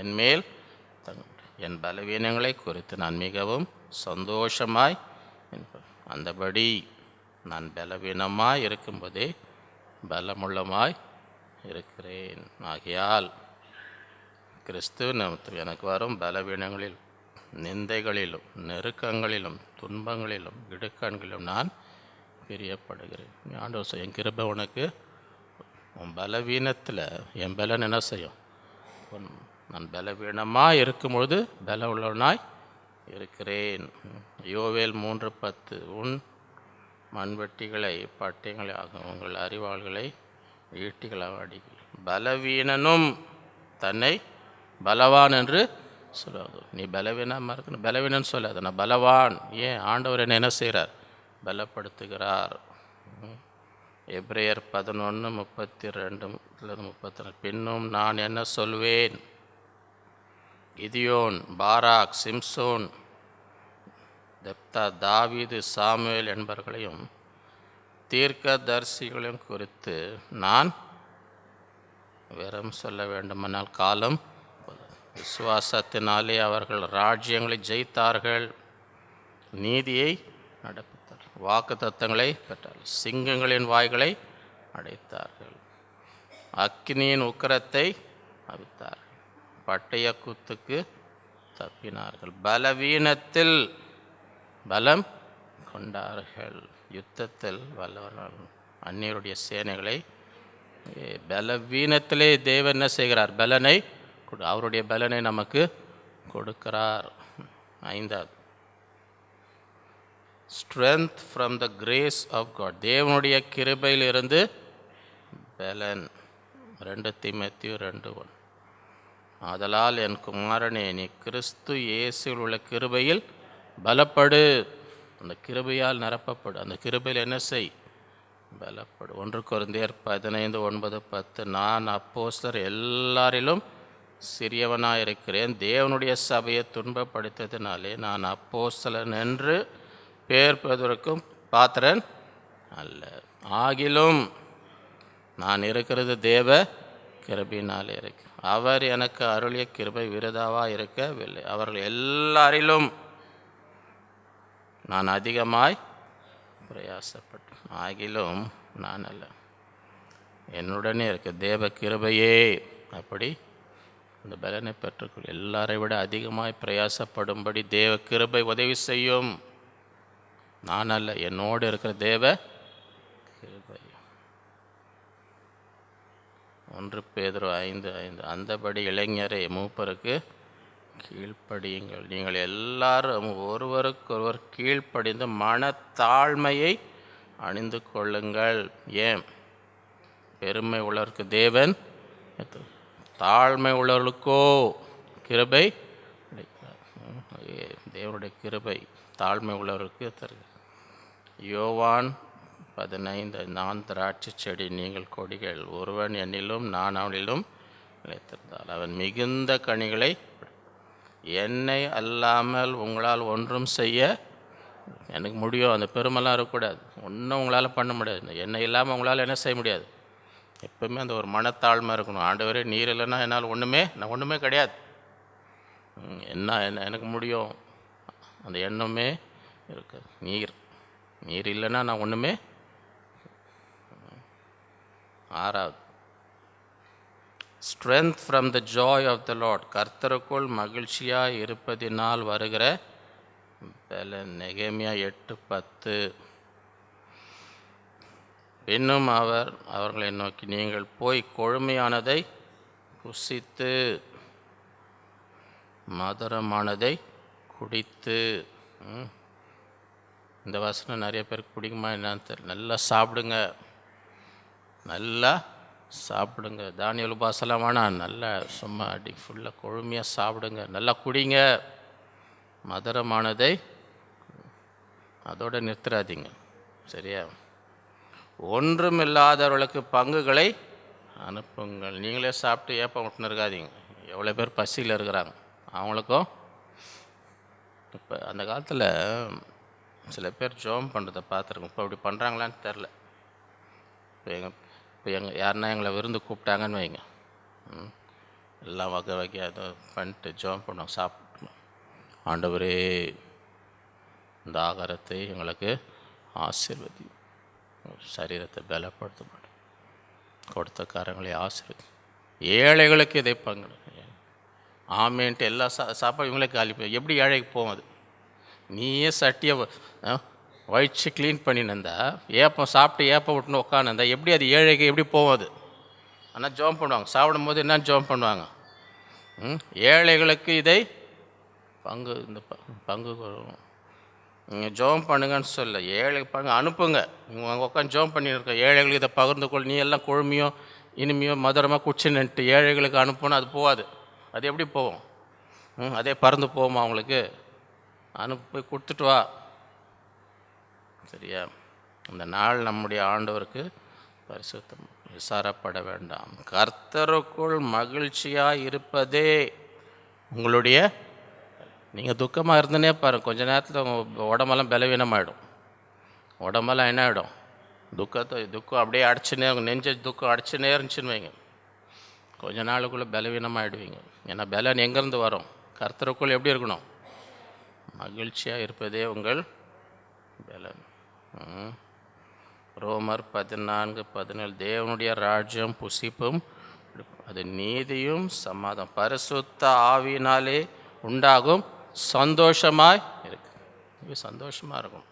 என் மேல் என் பலவீனங்களை குறித்து நான் மிகவும் சந்தோஷமாய் அந்தபடி நான் பலவீனமாய் இருக்கும்போதே பலமுள்ளமாய் இருக்கிறேன். ஆகையால் கிறிஸ்துவ நிமித்தம் எனக்கு வரும் பலவீனங்களில், நிந்தைகளிலும், நெருக்கங்களிலும், துன்பங்களிலும், இடுக்கண்களிலும் நான் பிரியப்படுகிறேன். ஆண்டவர், என் கிருபை உனக்கு, உன் பலவீனத்தில் என் பலன் என்ன செய்யும், நான் பலவீனமாக இருக்கும்பொழுது பல உள்ளவனாய் இருக்கிறேன். யோவேல் 3:10 உன் மண்வெட்டிகளை பட்டயங்களை ஆகும், உங்கள் அறிவாள்களை ஈட்டிகளாக அடிகள். பலவீனனும் தன்னை பலவான் என்று சொல்லாது. நீ பலவீனமாக இருக்கணும், பலவீனன்னு சொல்லாது, நான் பலவான். ஏன்? ஆண்டவர் என்ன செய்கிறார்? பலப்படுத்துகிறார். எபிரேயர் 11:32-34 பின்னும் நான் என்ன சொல்வேன்? கிதியோன், பாராக், சிம்சோன், தெப்தா, தாவீது, சாமுவேல் என்பவர்களையும் தீர்க்கதரிசிகளையும் குறித்து நான் வெறும் சொல்ல வேண்டுமானால் காலம். விசுவாசத்தினாலே அவர்கள் ராஜ்யங்களை ஜெயித்தார்கள், நீதியை நடப்பித்தார், வாக்கு தத்தங்களை பெற்றார்கள், சிங்கங்களின் வாய்களை அடைத்தார்கள், அக்கினியின் உக்கிரத்தை அவித்தார்கள், பட்டய குத்துக்கு தப்பினார்கள், பலவீனத்தில் பலம் கொண்டார்கள், யுத்தத்தில் வல்லவர்கள், அந்நியருடைய சேனைகளை. பலவீனத்திலே தேவன் என்ன செய்கிறார்? பலனை, அவருடைய பலனை நமக்கு கொடுக்கிறார். 5வது, strength from the grace of God, தேவனுடைய கிருபையிலிருந்து பலன். 2 தீமோத்தேயு 2:1 ஆதலால் என் குமாரனே, நீ கிறிஸ்து இயேசுவில் உள்ள கிருபையில் பலப்படு. அந்த கிருபையால் நிரப்பப்படு, அந்த கிருபையில் என்ன செய்? பலப்படு. 1 கொரிந்தியர் 15:9-10 நான் அப்போஸ்தலர் எல்லாரிலும் சிறியவனாக இருக்கிறேன், தேவனுடைய சபையை துன்பப்படுத்ததினாலே நான் அப்போஸ்தலன் என்று பேர் பெறுவதற்கும் பாத்திரன் அல்ல. ஆகிலும் நான் இருக்கிறது தேவ கிருபையினாலே இருக்கு. அவர் எனக்கு அருளிய கிருபை விருதாவாக இருக்கவில்லை. அவர்கள் எல்லாரிலும் நான் அதிகமாய் பிரயாசப்பட்டேன். ஆகிலும் நான் அல்ல, என்னுடனே இருக்க தேவ கிருபையே. அப்படி அந்த பலனை பெற்றுக்கொள். எல்லாரை விட அதிகமாய் பிரயாசப்படும்படி தேவ கிருபை உதவி செய்யும். நான் அல்ல, என்னோடு இருக்கிற தேவ கிருபை. 1 பேதுரு 5:5 அந்தபடி இளைஞரை மூப்பருக்கு கீழ்ப்படியுங்கள், நீங்கள் எல்லாரும் ஒருவருக்கொருவர் கீழ்ப்படிந்து மனத்தாழ்மையை அணிந்து கொள்ளுங்கள். ஏன்? பெருமை உள்ளவருக்கு தேவன், தாழ்மை உள்ளவர்களுக்கோ கிருபை. தேவனுடைய கிருபை தாழ்மை உள்ளவருக்கு தருகிறது. யோவான் 15 நான் திராட்சை செடி, நீங்கள் கொடிகள். ஒருவன் என்னிலும் நான் அவனிலும் நிலைத்திருந்தால் அவன் மிகுந்த கனிகளை. என்னை அல்லாமல் உங்களால் ஒன்றும் செய்ய எனக்கு முடியும், அந்த பெருமெல்லாம் இருக்கக்கூடாது. ஒன்றும் உங்களால் பண்ண முடியாது. என்னை இல்லாமல் உங்களால் என்ன செய்ய முடியாது. எப்பவுமே அந்த ஒரு மனத்தாழ்மை இருக்கணும். ஆண்டவரே நீர் இல்லைன்னா என்னால் நான் ஒன்றுமே கிடையாது, என்ன எனக்கு முடியும், அந்த எண்ணமே இருக்காது. நீர் இல்லைன்னா நான் ஒன்றுமே. 6வது, strength from the joy of the Lord, கர்த்தருக்குள் மகிழ்ச்சியாக இருப்பதினால் வருகிற பலன். நெகேமியா 8:10 இன்னும் அவர்களை நோக்கி நீங்கள் போய் கொழுமையானதை புசித்து மதுரமானதை குடித்து. இந்த வசனம் நிறைய பேருக்கு பிடிக்குமா என்னன்னு தெரியல. நல்லா சாப்பிடுங்க, நல்லா சாப்பிடுங்க. தானியல் உபாசலாம் வேணாம், நல்லா சும்மா அடி ஃபுல்லாக கொழுமையாக சாப்பிடுங்க, நல்லா குடிங்க, மதுரமானதை அதோடு நிறுத்துறாதீங்க. சரியா? ஒன்றுமில்லாதவர்களுக்கு பங்குகளை அனுப்புங்கள். நீங்களே சாப்பிட்டு ஏப்பம் விட்டுன்னு இருக்காதீங்க. எவ்வளோ பேர் பசியில் இருக்கிறாங்க, அவங்களுக்கும். இப்போ அந்த காலத்தில் சில பேர் ஜோம் பண்ணுறதை பார்த்துருக்கோம். இப்போ அப்படி பண்ணுறாங்களான்னு தெரில. இப்போ யாருன்னா எங்களை விருந்து கூப்பிட்டாங்கன்னு வைங்க, எல்லாம் வகை வகையாக ஏதோ பண்ணிட்டு ஜோம் பண்ணுவோம், சாப்பிடணும். ஆண்டவரே இந்த ஆகாரத்தை எங்களுக்கு ஆசீர்வதி, சரீரத்தை பலப்படுத்த மாட்டோம், கொடுத்த காரங்களை ஆசீர்வதி, ஏழைகளுக்கு இதை பங்கு. ஆமேன்ட்டு எல்லா சாப்பாடு இவங்களே காலி. எப்படி ஏழைக்கு போகும் அது? நீயே சட்டியை வயிற்று க்ளீன் பண்ணியிருந்தா, ஏப்பம் சாப்பிட்டு ஏப்பம் விட்டுன்னு உட்காந்துருந்தா எப்படி அது ஏழைக்கு எப்படி போகும் அது? ஆனால் ஜோம் பண்ணுவாங்க. சாப்பிடும் போது என்ன ஜோம் பண்ணுவாங்க? ஏழைகளுக்கு இதை பங்கு நீங்கள் ஜெபம் பண்ணுங்கன்னு சொல்ல, ஏழை அனுப்புங்க. நீங்கள் அங்கே உட்காந்து ஜெபம் பண்ணியிருக்க ஏழைகளுக்கு இதை பகிர்ந்து கொள். நீ எல்லாம் கொழுமையோ இனிமையோ மதுரமாக குச்சின்னுட்டு ஏழைகளுக்கு அனுப்புனா அது போகாது. அது எப்படி போகும்? அதே பறந்து போகுமா அவங்களுக்கு? போய் கொடுத்துட்டு வா. சரியா? அந்த நாள் நம்முடைய ஆண்டவருக்கு பரிசுத்தம். விசாரப்பட வேண்டாம். கர்த்தருக்குள் மகிழ்ச்சியாக இருப்பதே உங்களுடைய. நீங்கள் துக்கமாக இருந்தனே பாருங்கள், கொஞ்ச நேரத்தில் உங்கள் உடம்பெல்லாம் பலவீனமாகிடும். உடம்பெல்லாம் என்ன ஆகிடும்? துக்கம் அப்படியே அடிச்சுனே, உங்கள் நெஞ்ச துக்கம் அடிச்சுனே இருந்துச்சுன்னு வைங்க, கொஞ்ச நாளுக்குள்ளே பலவீனமாகிடுவீங்க. ஏன்னா பலன் எங்கேருந்து வரும்? கர்த்தருக்குள் எப்படி இருக்கணும்? மகிழ்ச்சியாக இருப்பதே உங்கள் பலன். ரோமர் 14:17 தேவனுடைய ராஜ்யம் புசிப்பும் அது நீதியும் சமாதானம் பரிசுத்த ஆவியினாலே உண்டாகும் சந்தோஷமாய் இருக்கு. இது சந்தோஷமாக இருக்கும்.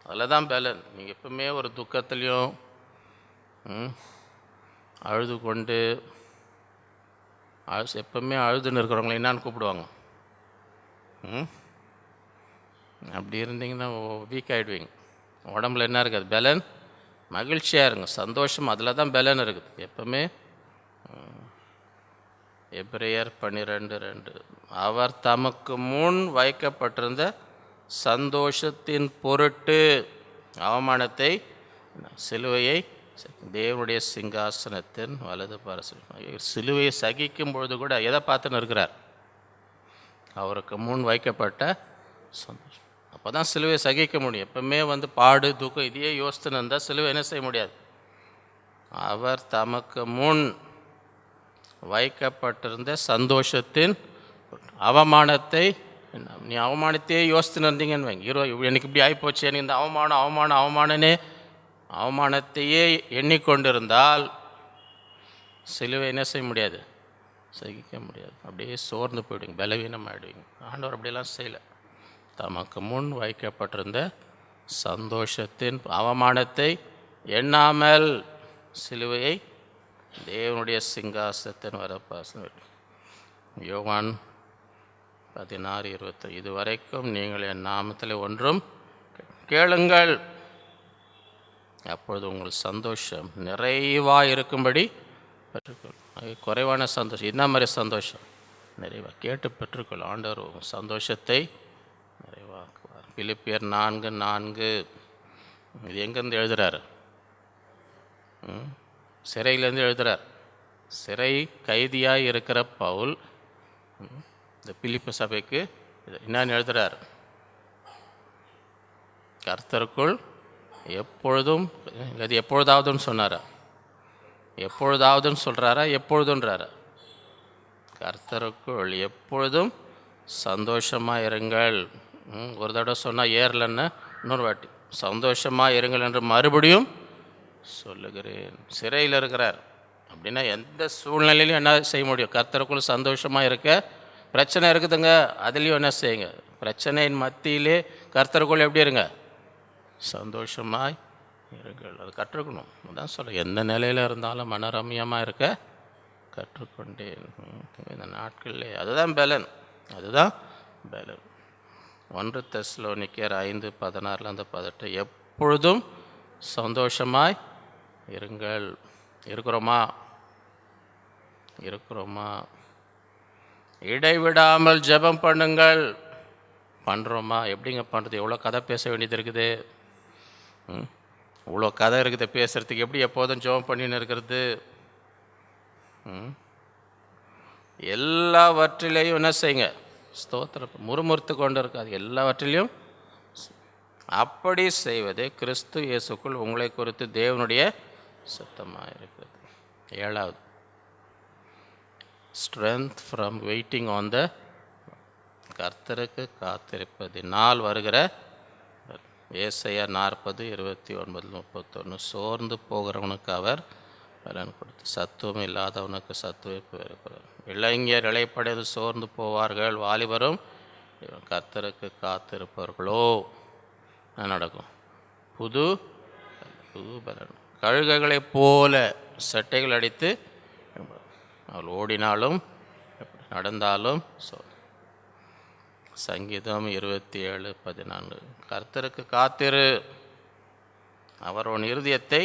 அதில் தான் பலன். நீங்கள் எப்பவுமே ஒரு துக்கத்துலேயும் அழுது கொண்டு எப்பவுமே அழுதுன்னு இருக்கிறவங்கள என்னான்னு கூப்பிடுவாங்க? அப்படி இருந்தீங்கன்னா வீக் ஆகிடுவீங்க. உடம்புல என்ன இருக்குது? பலன். மகிழ்ச்சியாக இருங்க, சந்தோஷம். அதில் தான் பலன் இருக்குது எப்பவுமே. எபிரேயர் 12:2 அவர் தமக்கு முன் வைக்கப்பட்டிருந்த சந்தோஷத்தின் பொருட்டு அவமானத்தை சிலுவையை தேவனுடைய சிங்காசனத்தின் வலது பாரச சிலுவையை சகிக்கும் பொழுது கூட எதை பார்த்துன்னு இருக்கிறார்? அவருக்கு முன் வைக்கப்பட்ட சந்தோஷம். அப்போ தான் சிலுவையை சகிக்க முடியும். எப்பவுமே பாடு துக்கம் இதையே யோசித்துன்னு இருந்தால் சிலுவை என்ன செய்ய முடியாது. அவர் தமக்கு முன் வைக்கப்பட்டிருந்த சந்தோஷத்தின் அவமானத்தை, நீ அவமானத்தையே யோசித்துன்னு இருந்தீங்கன்னு வைங்க, எனக்கு இப்படி ஆகிப்போச்சு, எனக்கு இந்த அவமானனே அவமானத்தையே எண்ணிக்கொண்டிருந்தால் சிலுவை என்ன செய்ய முடியாது? சகிக்க முடியாது. அப்படியே சோர்ந்து போயிடுவீங்க, பலவீனம் ஆகிடுவீங்க. ஆண்டவர் அப்படியெல்லாம் செய்யலை. தமக்கு முன் வைக்கப்பட்டிருந்த சந்தோஷத்தின் அவமானத்தை எண்ணாமல் சிலுவையை தேவனுடைய சிங்காசனத்தின் வரப்பாசம். யோவான் 16:20 இதுவரைக்கும் நீங்கள் என் நாமத்தில் ஒன்றும் கேளுங்கள், அப்பொழுது உங்கள் சந்தோஷம் நிறைவாக இருக்கும்படி பெற்றுக்கொள். குறைவான சந்தோஷம் என்ன மாதிரி சந்தோஷம்? நிறைவாக கேட்டு பெற்றுக்கொள். ஆண்டவர் சந்தோஷத்தை நிறைவாக்குவார். பிலிப்பியர் 4:4 இது எங்கேருந்து எழுதுகிறார்? சிறையிலேருந்து எழுதுகிறார். சிறை கைதியாக இருக்கிற பவுல் இந்த பிலிப்பு சபைக்கு என்னன்னு எழுதுகிறார்? கர்த்தருக்குள் எப்பொழுதும், அது எப்பொழுதாவதுன்னு சொன்னாரா? எப்பொழுதாவதுன்னு சொல்கிறாரா? எப்பொழுதுன்றாரா? கர்த்தருக்குள் எப்பொழுதும் சந்தோஷமாக இருங்கள். ஒரு தடவை சொன்னால் ஏறலன்னு இன்னொரு வாட்டி சந்தோஷமாக இருங்கள் என்று மறுபடியும் சொல்லுகிறேன். சிறையில் இருக்கிறார் அப்படின்னா எந்த சூழ்நிலையிலையும் என்ன செய்ய முடியும்? கர்த்தருக்குள் சந்தோஷமாக இருக்க. பிரச்சனை இருக்குதுங்க, அதுலேயும் என்ன செய்யுங்க? பிரச்சனையின் மத்தியிலே கர்த்தருக்குள் எப்படி இருங்க? சந்தோஷமாய் இருங்கள். அது கற்றுக்கணும். அதான் சொல்ல, எந்த நிலையில் இருந்தாலும் மனரம்யமாக இருக்க கற்றுக்கொண்டேன் இந்த நாட்களிலே. அதுதான் பலன். அதுதான் பலன். 1 தெசலோனிக்கேயர் 5:16-18 எப்பொழுதும் சந்தோஷமாய் இருங்கள். இருக்கிறோமா? இடைவிடாமல் ஜெபம் பண்ணுங்கள். பண்ணுறோமா? எப்படிங்க பண்ணுறது? எவ்வளோ கதை பேச வேண்டியது இருக்குது. இவ்வளோ கதை இருக்குது பேசுகிறதுக்கு. எப்படி எப்போதும் ஜெபம் பண்ணின்னு இருக்கிறது? எல்லாவற்றிலையும் என்ன செய்யுங்க? ஸ்தோத்திரம். முறுமுறுத்து கொண்டு இருக்காது. எல்லாவற்றிலையும் அப்படி செய்வது கிறிஸ்து இயேசுக்குள் உங்களை குறித்து தேவனுடைய சித்தமாக இருக்கிறது. 7வது ஸ்ட்ரென்த் ஃப்ரம் வெயிட்டிங் ஆன் த கர்த்தருக்கு காத்திருப்பதினால் வருகிற. ஏசாயா 40:29-31 சோர்ந்து போகிறவனுக்கு அவர் பலன் கொடுத்து சத்துவம் இல்லாதவனுக்கு சத்துவிப்பு இருக்கிறார். இளைஞர் இளைப்படைந்து சோர்ந்து போவார்கள், வாலிபரும் கர்த்தருக்கு காத்திருப்பார்களோ நடக்கும் புது பலன். கழுகைகளைப் போல சட்டைகள் அடித்து அவள் ஓடினாலும் நடந்தாலும் சங்கீதம் 27:14. கர்த்தருக்கு காத்திரு, அவர் உன் இருதயத்தை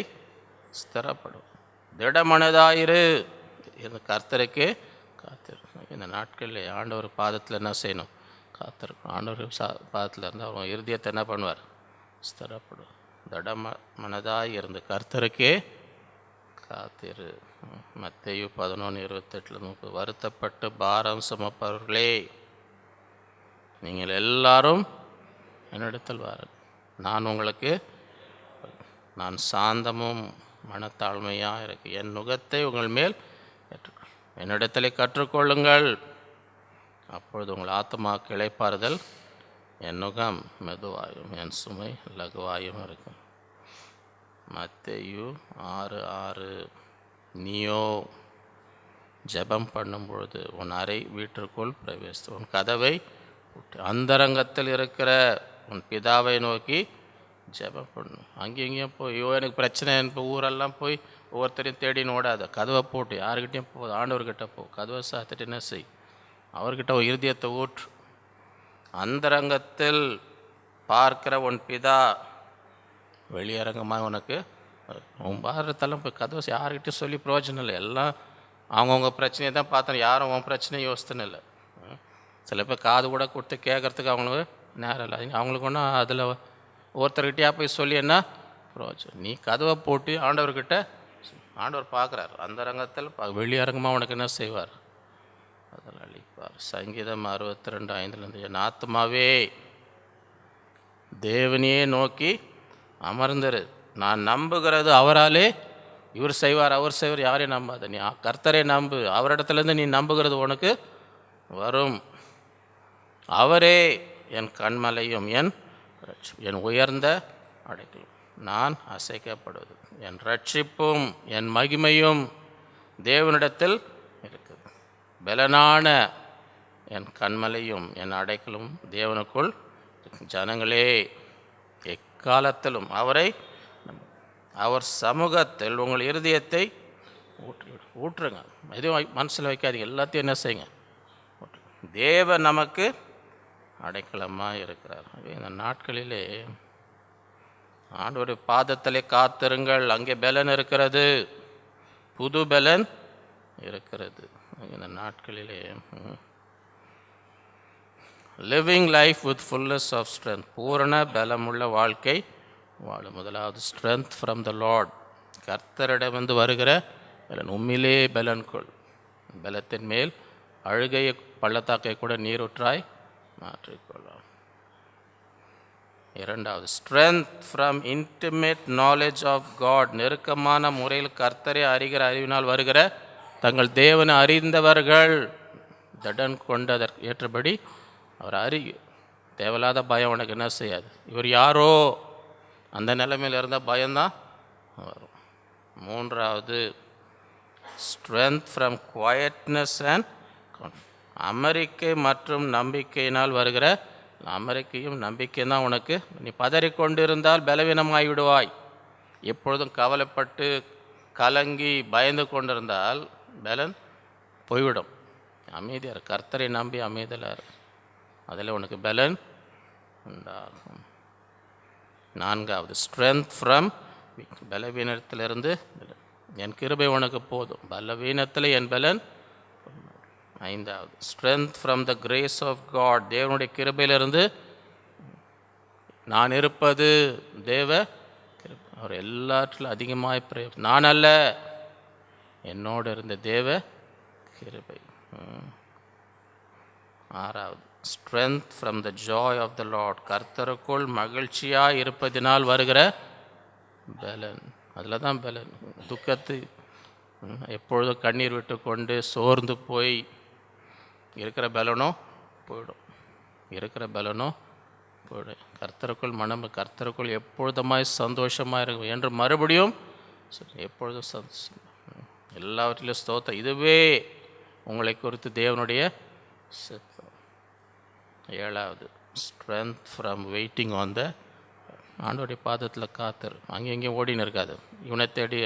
ஸ்திரப்படும். திடமனதாயிரு, இந்த கர்த்தருக்கு காத்திரு. இந்த நாட்களில் ஆண்டவர் பாதத்தில் என்ன செய்யணும்? காத்திருக்கணும். ஆண்டவர் பாதத்தில் இருந்தால் அவர் இருதயத்தை என்ன பண்ணுவார்? ஸ்திரப்படும். மனதாய் இருந்து கர்த்தருக்கே காத்திரு. மத்தேயு 11:28-30. வருத்தப்பட்டு பாரம் சுமப்பவர்களே, நீங்கள் எல்லாரும் என்னிடத்தில் வாருங்கள், நான் சாந்தமும் மனத்தாழ்மையாக இருக்கு, என் நுகத்தை உங்கள் மேல் என்னிடத்திலே கற்றுக்கொள்ளுங்கள், அப்பொழுது உங்கள் ஆத்மா இளைப்பாறுதல், என் நுகம் மெதுவாயும் என் சுமை லகுவாயும் இருக்கும். மத்தேயு 6:6. நீயோ ஜெபம் பண்ணும்பொழுது உன் அறை வீட்டிற்குள் பிரவேசித்து உன் கதவை அந்தரங்கத்தில் இருக்கிற உன் பிதாவை நோக்கி ஜெபம் பண்ணும். அங்கேயும் போய் எனக்கு பிரச்சனை, இப்போ ஊரெல்லாம் போய் ஒவ்வொருத்தரையும் தேடின்னு ஓடாத. கதவை போட்டு யாருக்கிட்டையும் போகுது, ஆண்டவர்கிட்ட போ. கதவை சாத்திட்டு என்ன செய்? அவர்கிட்ட ஒரு இருதயத்தை ஊற்று. அந்தரங்கத்தில் பார்க்கிற உன் பிதா வெளியரங்கமாக உனக்கு உன் பாரத்தெல்லாம் போய் கதவை யாருக்கிட்டையும் சொல்லி பிரயோஜனம் இல்லை. எல்லாம் அவங்கவுங்க பிரச்சனையை தான் பார்த்தோம், யாரும் உன் பிரச்சனையை யோசித்தனு இல்லை. சில பேர் காது கூட கொடுத்து கேட்குறதுக்கு அவங்களுக்கு நேரம் இல்லை. அவங்களுக்கு ஒன்றும் அதில் ஒருத்தர்கிட்டயா போய் சொல்லி என்ன பிரயோஜனம்? நீ கதவை போட்டு ஆண்டவர்கிட்ட, ஆண்டவர் பார்க்குறார் அந்தரங்கத்தில், வெளியரங்கமாக உனக்கு என்ன செய்வார்? அதில் அளிப்பார். சங்கீதம் 62:5. என் ஆத்மாவே தேவனையே நோக்கி அமர்ந்துரு, நான் நம்புகிறது அவராலே இவர் செய்வார், அவர் செய்வார். யாரையும் நம்பாத, நீ கர்த்தரை நம்பு. அவரிடத்துலேருந்து நீ நம்புகிறது உனக்கு வரும். அவரே என் கண்மலையும் என் உயர்ந்த அடைக்கலும், நான் அசைக்கப்படுவது, என் ரட்சிப்பும் என் மகிமையும் தேவனிடத்தில் இருக்குது. பலனான என் கண்மலையும் என் அடைக்கலும் தேவனுக்குள். ஜனங்களே, எக்காலத்திலும் அவரை, அவர் சமூகத்தில் உங்கள் இருதயத்தை ஊற்றுங்க. எதுவும் மனசில் வைக்காதீங்க, எல்லாத்தையும் என்ன செய்யுங்க? தேவன் நமக்கு அடைக்கலமாக இருக்கிறார். இந்த நாட்களிலே ஆண்டவருடைய பாதத்திலே காத்திருங்கள், அங்கே பலன் இருக்கிறது, புது பலன் இருக்கிறது. இந்த நாட்களிலே living life with fullness of strength, பூரண பலமுள்ள வாழ்க்கை வாழும். முதலாவது ஸ்ட்ரென்த் ஃப்ரம் த லார்ட், கர்த்தரிடம் வந்து வருகிற பலன். உண்மையிலே பலன் கொள். பலத்தின் மேல் அழுகையை பள்ளத்தாக்கை கூட நீரூற்றாய் மாற்றிக்கொள்ளும். இரண்டாவது strength from intimate knowledge of God, நெருக்கமான முறையில் கர்த்தரை அறிகிற அறிவினால் வருகிற தங்கள் தேவனை அறிந்தவர்கள். தடன் கொண்டதற்கு ஏற்றபடி அவர் தேவையில்லாத பயம் உனக்கு என்ன செய்யாது. இவர் யாரோ அந்த நிலைமையில் இருந்தால் பயம்தான் வரும். மூன்றாவது ஸ்ட்ரென்த் ஃப்ரம் குவயட்னஸ் அண்ட் அமெரிக்கை மற்றும் நம்பிக்கையினால் வருகிற, அமெரிக்கையும் நம்பிக்கையும் தான் உனக்கு. நீ பதறிக்கொண்டு இருந்தால் பலவீனமாகி விடுவாய். எப்பொழுதும் கவலைப்பட்டு கலங்கி பயந்து கொண்டிருந்தால் பலன் போய்விடும். அமைதியார், கர்த்தரை நம்பி அமைதலார், அதில் உனக்கு பலன் உண்டாகும். நான்காவது ஸ்ட்ரென்த் ஃப்ரம் பலவீனத்திலிருந்து, என் கிருபை உனக்கு போதும், பலவீனத்தில் என் பலன். ஐந்தாவது strength from the grace of God, தேவனுடைய கிருபையிலிருந்து நான் இருப்பது தேவ கிருபை. அவர் எல்லாற்றிலும் அதிகமாக நான் அல்ல, என்னோடு இருந்த தேவ கிருபை. ஆறாவது strength from the joy of the Lord, கர்த்தருக்குள் மகிழ்ச்சியாக இருப்பதினால் வருகிற பலன். அதில் தான் பலன். துக்கத்து எப்பொழுதும் கண்ணீர் விட்டு கொண்டு சோர்ந்து போய் இருக்கிற பலனோ போயிடும், இருக்கிற பலனோ போயிடும். கர்த்தருக்குள் மனம், கர்த்தருக்குள் எப்பொழுதுமாய் சந்தோஷமாக இருக்கும் என்று மறுபடியும் எப்பொழுதும் சந்தோஷம், எல்லாவற்றிலும் ஸ்தோத்திரம். இதுவே உங்களை குறித்து தேவனுடைய சித்தம். ஏழாவது ஸ்ட்ரென்த் ஃப்ரம் வெயிட்டிங் ஆன் த, ஆண்டோடைய பாதத்தில் காத்தர். அங்கேயும் ஓடின்னு இருக்காது. இவனை தேடி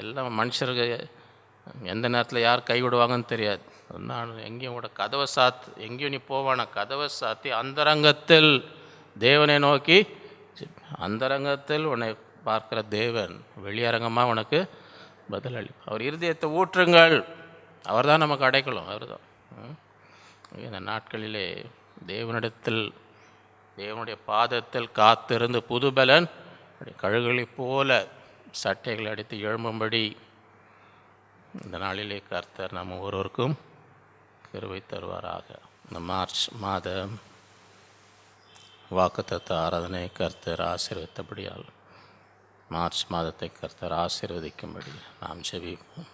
எல்லாம் மனுஷர்கள் எந்த நேரத்தில் யார் கைவிடுவாங்கன்னு தெரியாது. நான் எங்கேயும் கூட கதவை எங்கேயும் நீ போவான கதவை சாத்தி அந்தரங்கத்தில் தேவனை நோக்கி, அந்தரங்கத்தில் உன்னை பார்க்கிற தேவன் வெளியரங்கமாக உனக்கு பதிலளி. அவர் இருதயத்தை ஊற்றுங்கள், அவர் தான் நமக்கு அடைக்கலும், அவர் தான். இந்த நாட்களிலே தேவனிடத்தில் தேவனுடைய பாதத்தில் காத்திருந்து புதுபலன் கழுகுகளை போல சட்டைகளை அடித்து எழும்பும்படி இந்த நாளிலே கர்த்தர் நம்ம ஒருவருக்கும் கிருபை தருவாராக. இந்த மார்ச் மாத வாக்குத்தத்த ஆராதனை கர்த்தர் ஆசீர்வதித்தபடியால் மார்ச் மாதத்தை கர்த்தர் ஆசீர்வதிக்கும்படி நாம் ஜெபிப்போம்.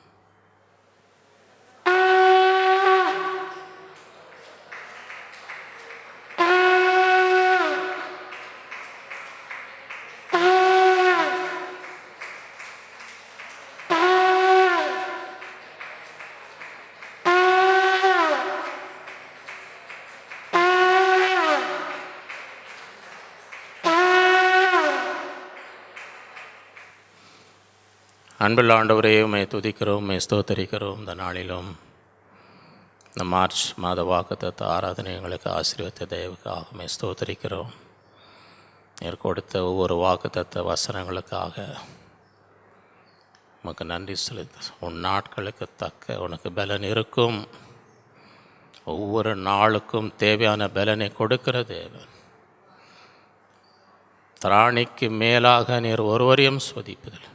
அன்புள்ள ஆண்டவரே, உம்மை துதிக்கிறோம், உம்மை ஸ்தோத்தரிக்கிறோம். இந்த நாளிலும் இந்த மார்ச் மாத வாக்குத்தத்த ஆராதனை எங்களுக்கு ஆசீர்வதித்த தயவுக்காக உம்மை ஸ்தோத்தரிக்கிறோம். நீர் கொடுத்த ஒவ்வொரு வாக்குத்தத்த வசனங்களுக்காக உமக்கு நன்றி செலுத்த. உன் நாட்களுக்கு தக்க உனக்கு பலன் இருக்கும். ஒவ்வொரு நாளுக்கும் தேவையான பலனை கொடுக்கிற தேவன். திராணிக்கு மேலாக நீர் ஒருவரையும் சோதிப்பதில்லை.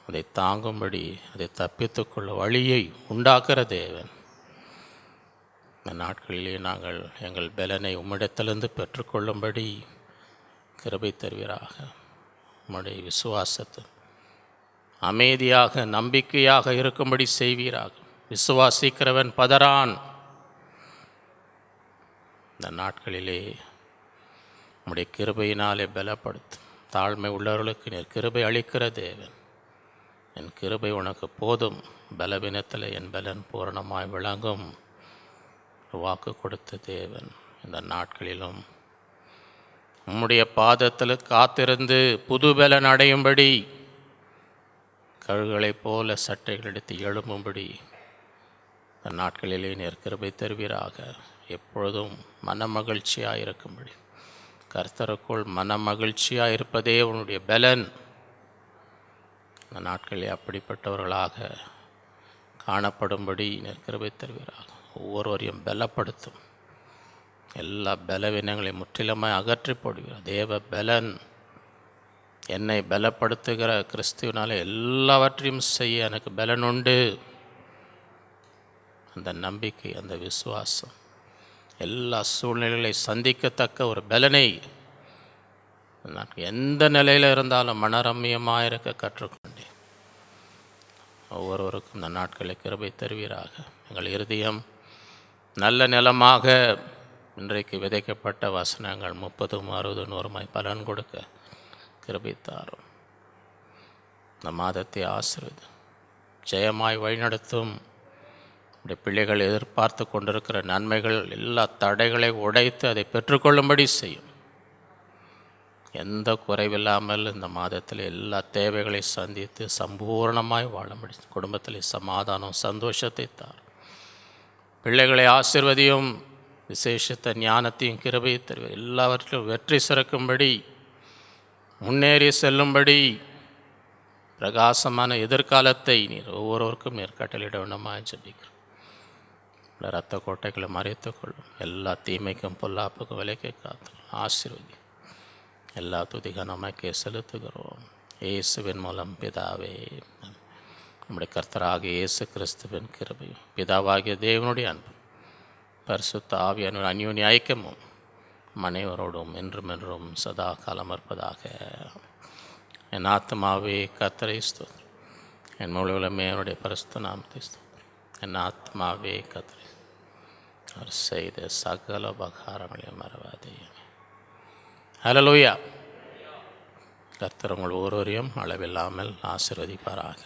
அதை தாங்கும்படி அதை தப்பித்துக்கொள்ள வழியை உண்டாக்குற தேவன். இந்த நாட்களிலே நாங்கள் எங்கள் பலனை உம்மிடத்திலிருந்து பெற்றுக்கொள்ளும்படி கிருபை தருவீராக. உம்முடைய விசுவாசத்தை அமைதியாக நம்பிக்கையாக இருக்கும்படி செய்வீராக. விசுவாசிக்கிறவன் பதறான். இந்த நாட்களிலே உம்முடைய கிருபையினாலே பலப்படுத்தும். தாழ்மை உள்ளவர்களுக்கு நீர் கிருபை அளிக்கிற தேவன். என் கிருபை உனக்கு போதும், பலவீனத்தில் என் பலன் பூரணமாய் விளங்கும் வாக்கு கொடுத்த தேவன். இந்த நாட்களிலும் உம்முடைய பாதத்தில் காத்திருந்து புது பலன் அடையும்படி கழுகுகளைப் போல சட்டைகள் எடுத்து எழும்பும்படி இந்த நாட்களிலே நீர் கிருபை தருவீராக. எப்பொழுதும் மன மகிழ்ச்சியாக இருக்கும்படி, கர்த்தருக்குள் மன மகிழ்ச்சியாக இருப்பதே உன்னுடைய பலன். இந்த நாட்களில் அப்படிப்பட்டவர்களாக காணப்படும்படி கிருபை தருவீராக. ஒவ்வொருவரையும் பலப்படுத்தும். எல்லா பலவீனங்களையும் முற்றிலுமாய் அகற்றி போடுகிறார். தேவ பலன் என்னை பலப்படுத்துகிற கிறிஸ்துவினாலே எல்லாவற்றையும் செய்ய எனக்கு பலன் உண்டு. அந்த நம்பிக்கை, அந்த விசுவாசம், எல்லா சூழ்நிலைகளை சந்திக்கத்தக்க ஒரு பலனை எந்த நிலையில் இருந்தாலும் மனரம்யமாக இருக்க கற்றுக்கொண்டேன். ஒவ்வொருவருக்கும் இந்த நாட்களை கிருபை தருவீராக. எங்கள் இருதயம் நல்ல நிலமாக இன்றைக்கு விதைக்கப்பட்ட வசனங்கள் 30, 60, 100 பலன் கொடுக்க கிருபை தாரும். இந்த மாதத்தை ஆசீர்வதி ஜெயமாய் வழிநடத்தும். உடைய பிள்ளைகள் எதிர்பார்த்து கொண்டிருக்கிற நன்மைகள் எல்லா தடைகளை உடைத்து அதை பெற்றுக்கொள்ளும்படி செய்யும். எந்த குறைவில்லாமல் இந்த மாதத்தில் எல்லா தேவைகளை சந்தித்து சம்பூர்ணமாய் வாழ முடியும். குடும்பத்தில் சமாதானம், சந்தோஷத்தை தார். பிள்ளைகளை ஆசீர்வதியும். விசேஷத்த ஞானத்தையும் கிருபையை தருவார். எல்லாவற்றிலும் வெற்றி சிறக்கும்படி, முன்னேறி செல்லும்படி பிரகாசமான எதிர்காலத்தை நீர் ஒவ்வொருவருக்கும் நீர் கட்டளையிட வேண்டுமாய் ஜெபிக்கிறோம். இரத்த கோட்டைகளை மறைத்துக்கொள்ளும். எல்லா தீமைக்கும் பொல்லாப்புக்கும் விலைக்கு காத்து ஆசீர்வதி. எல்லா துதிக நமக்கே செலுத்துகிறோம். இயேசுவின் மூலம் பிதாவே. நம்முடைய கர்த்தராகிய இயேசு கிறிஸ்துவின் கிருபையும் பிதாவாகிய தேவனுடைய அன்பும் பரிசுத்த ஆவியானவர் அந்யோன்ய ஐக்கியமும் அனைவரோடும் என்றும் என்றும் சதா காலம் இருப்பதாக. என் ஆத்மாவே கர்த்தரை ஸ்தோத்திரம். என் முழுவதுமே அவருடைய பரிசுத்த நாமத்தை ஸ்தோத்திரம். என் ஆத்மாவே கர்த்தரை அவர் செய்த சகல உபகாரங்களையும் மறவாதே. ஹல்லேலூயா. கர்த்தர் உங்கள் ஒவ்வொருவரையும் அளவில்லாமல் ஆசீர்வதிப்பாராக.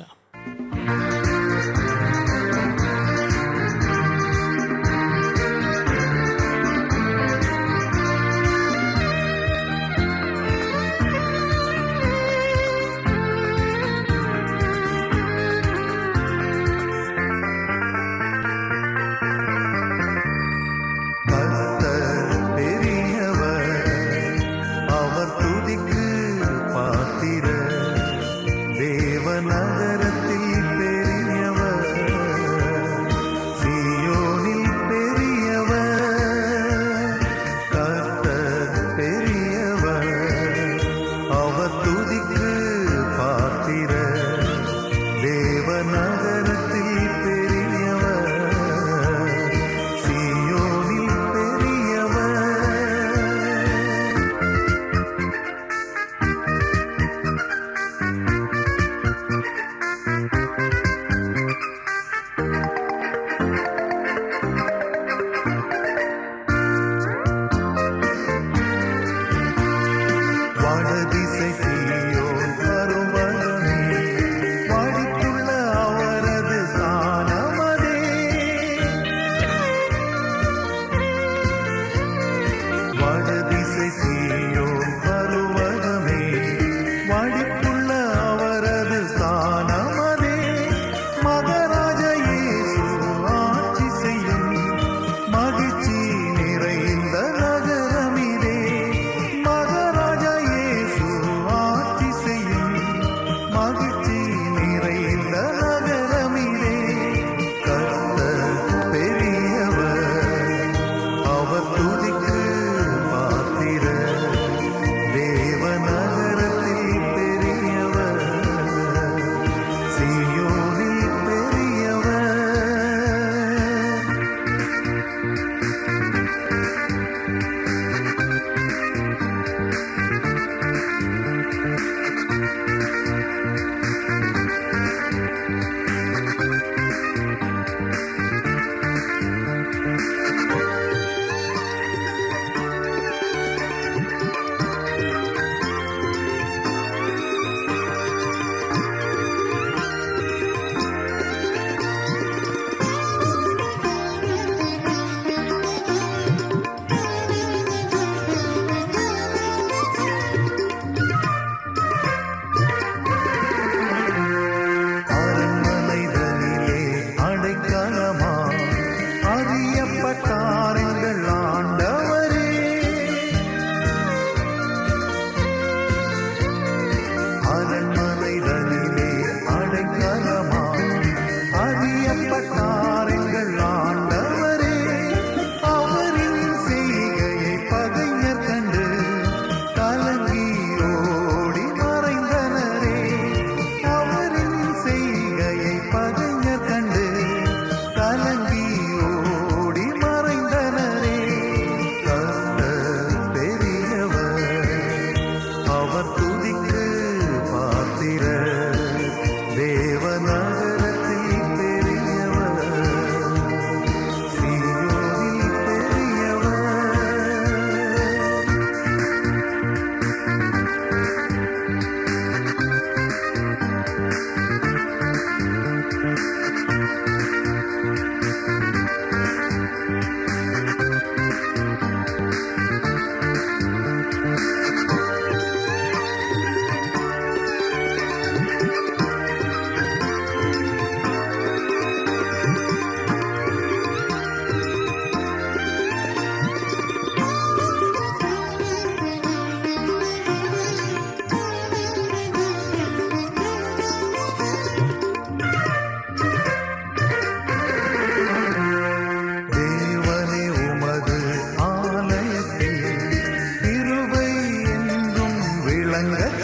அவர் துதிக்கு பாத்திர தேவநகரத்தில் பெரியவர் சீயோனில் பெரியவர். தேவனே உமது ஆலயத்தில் கிருபை என்றும் விளங்கச்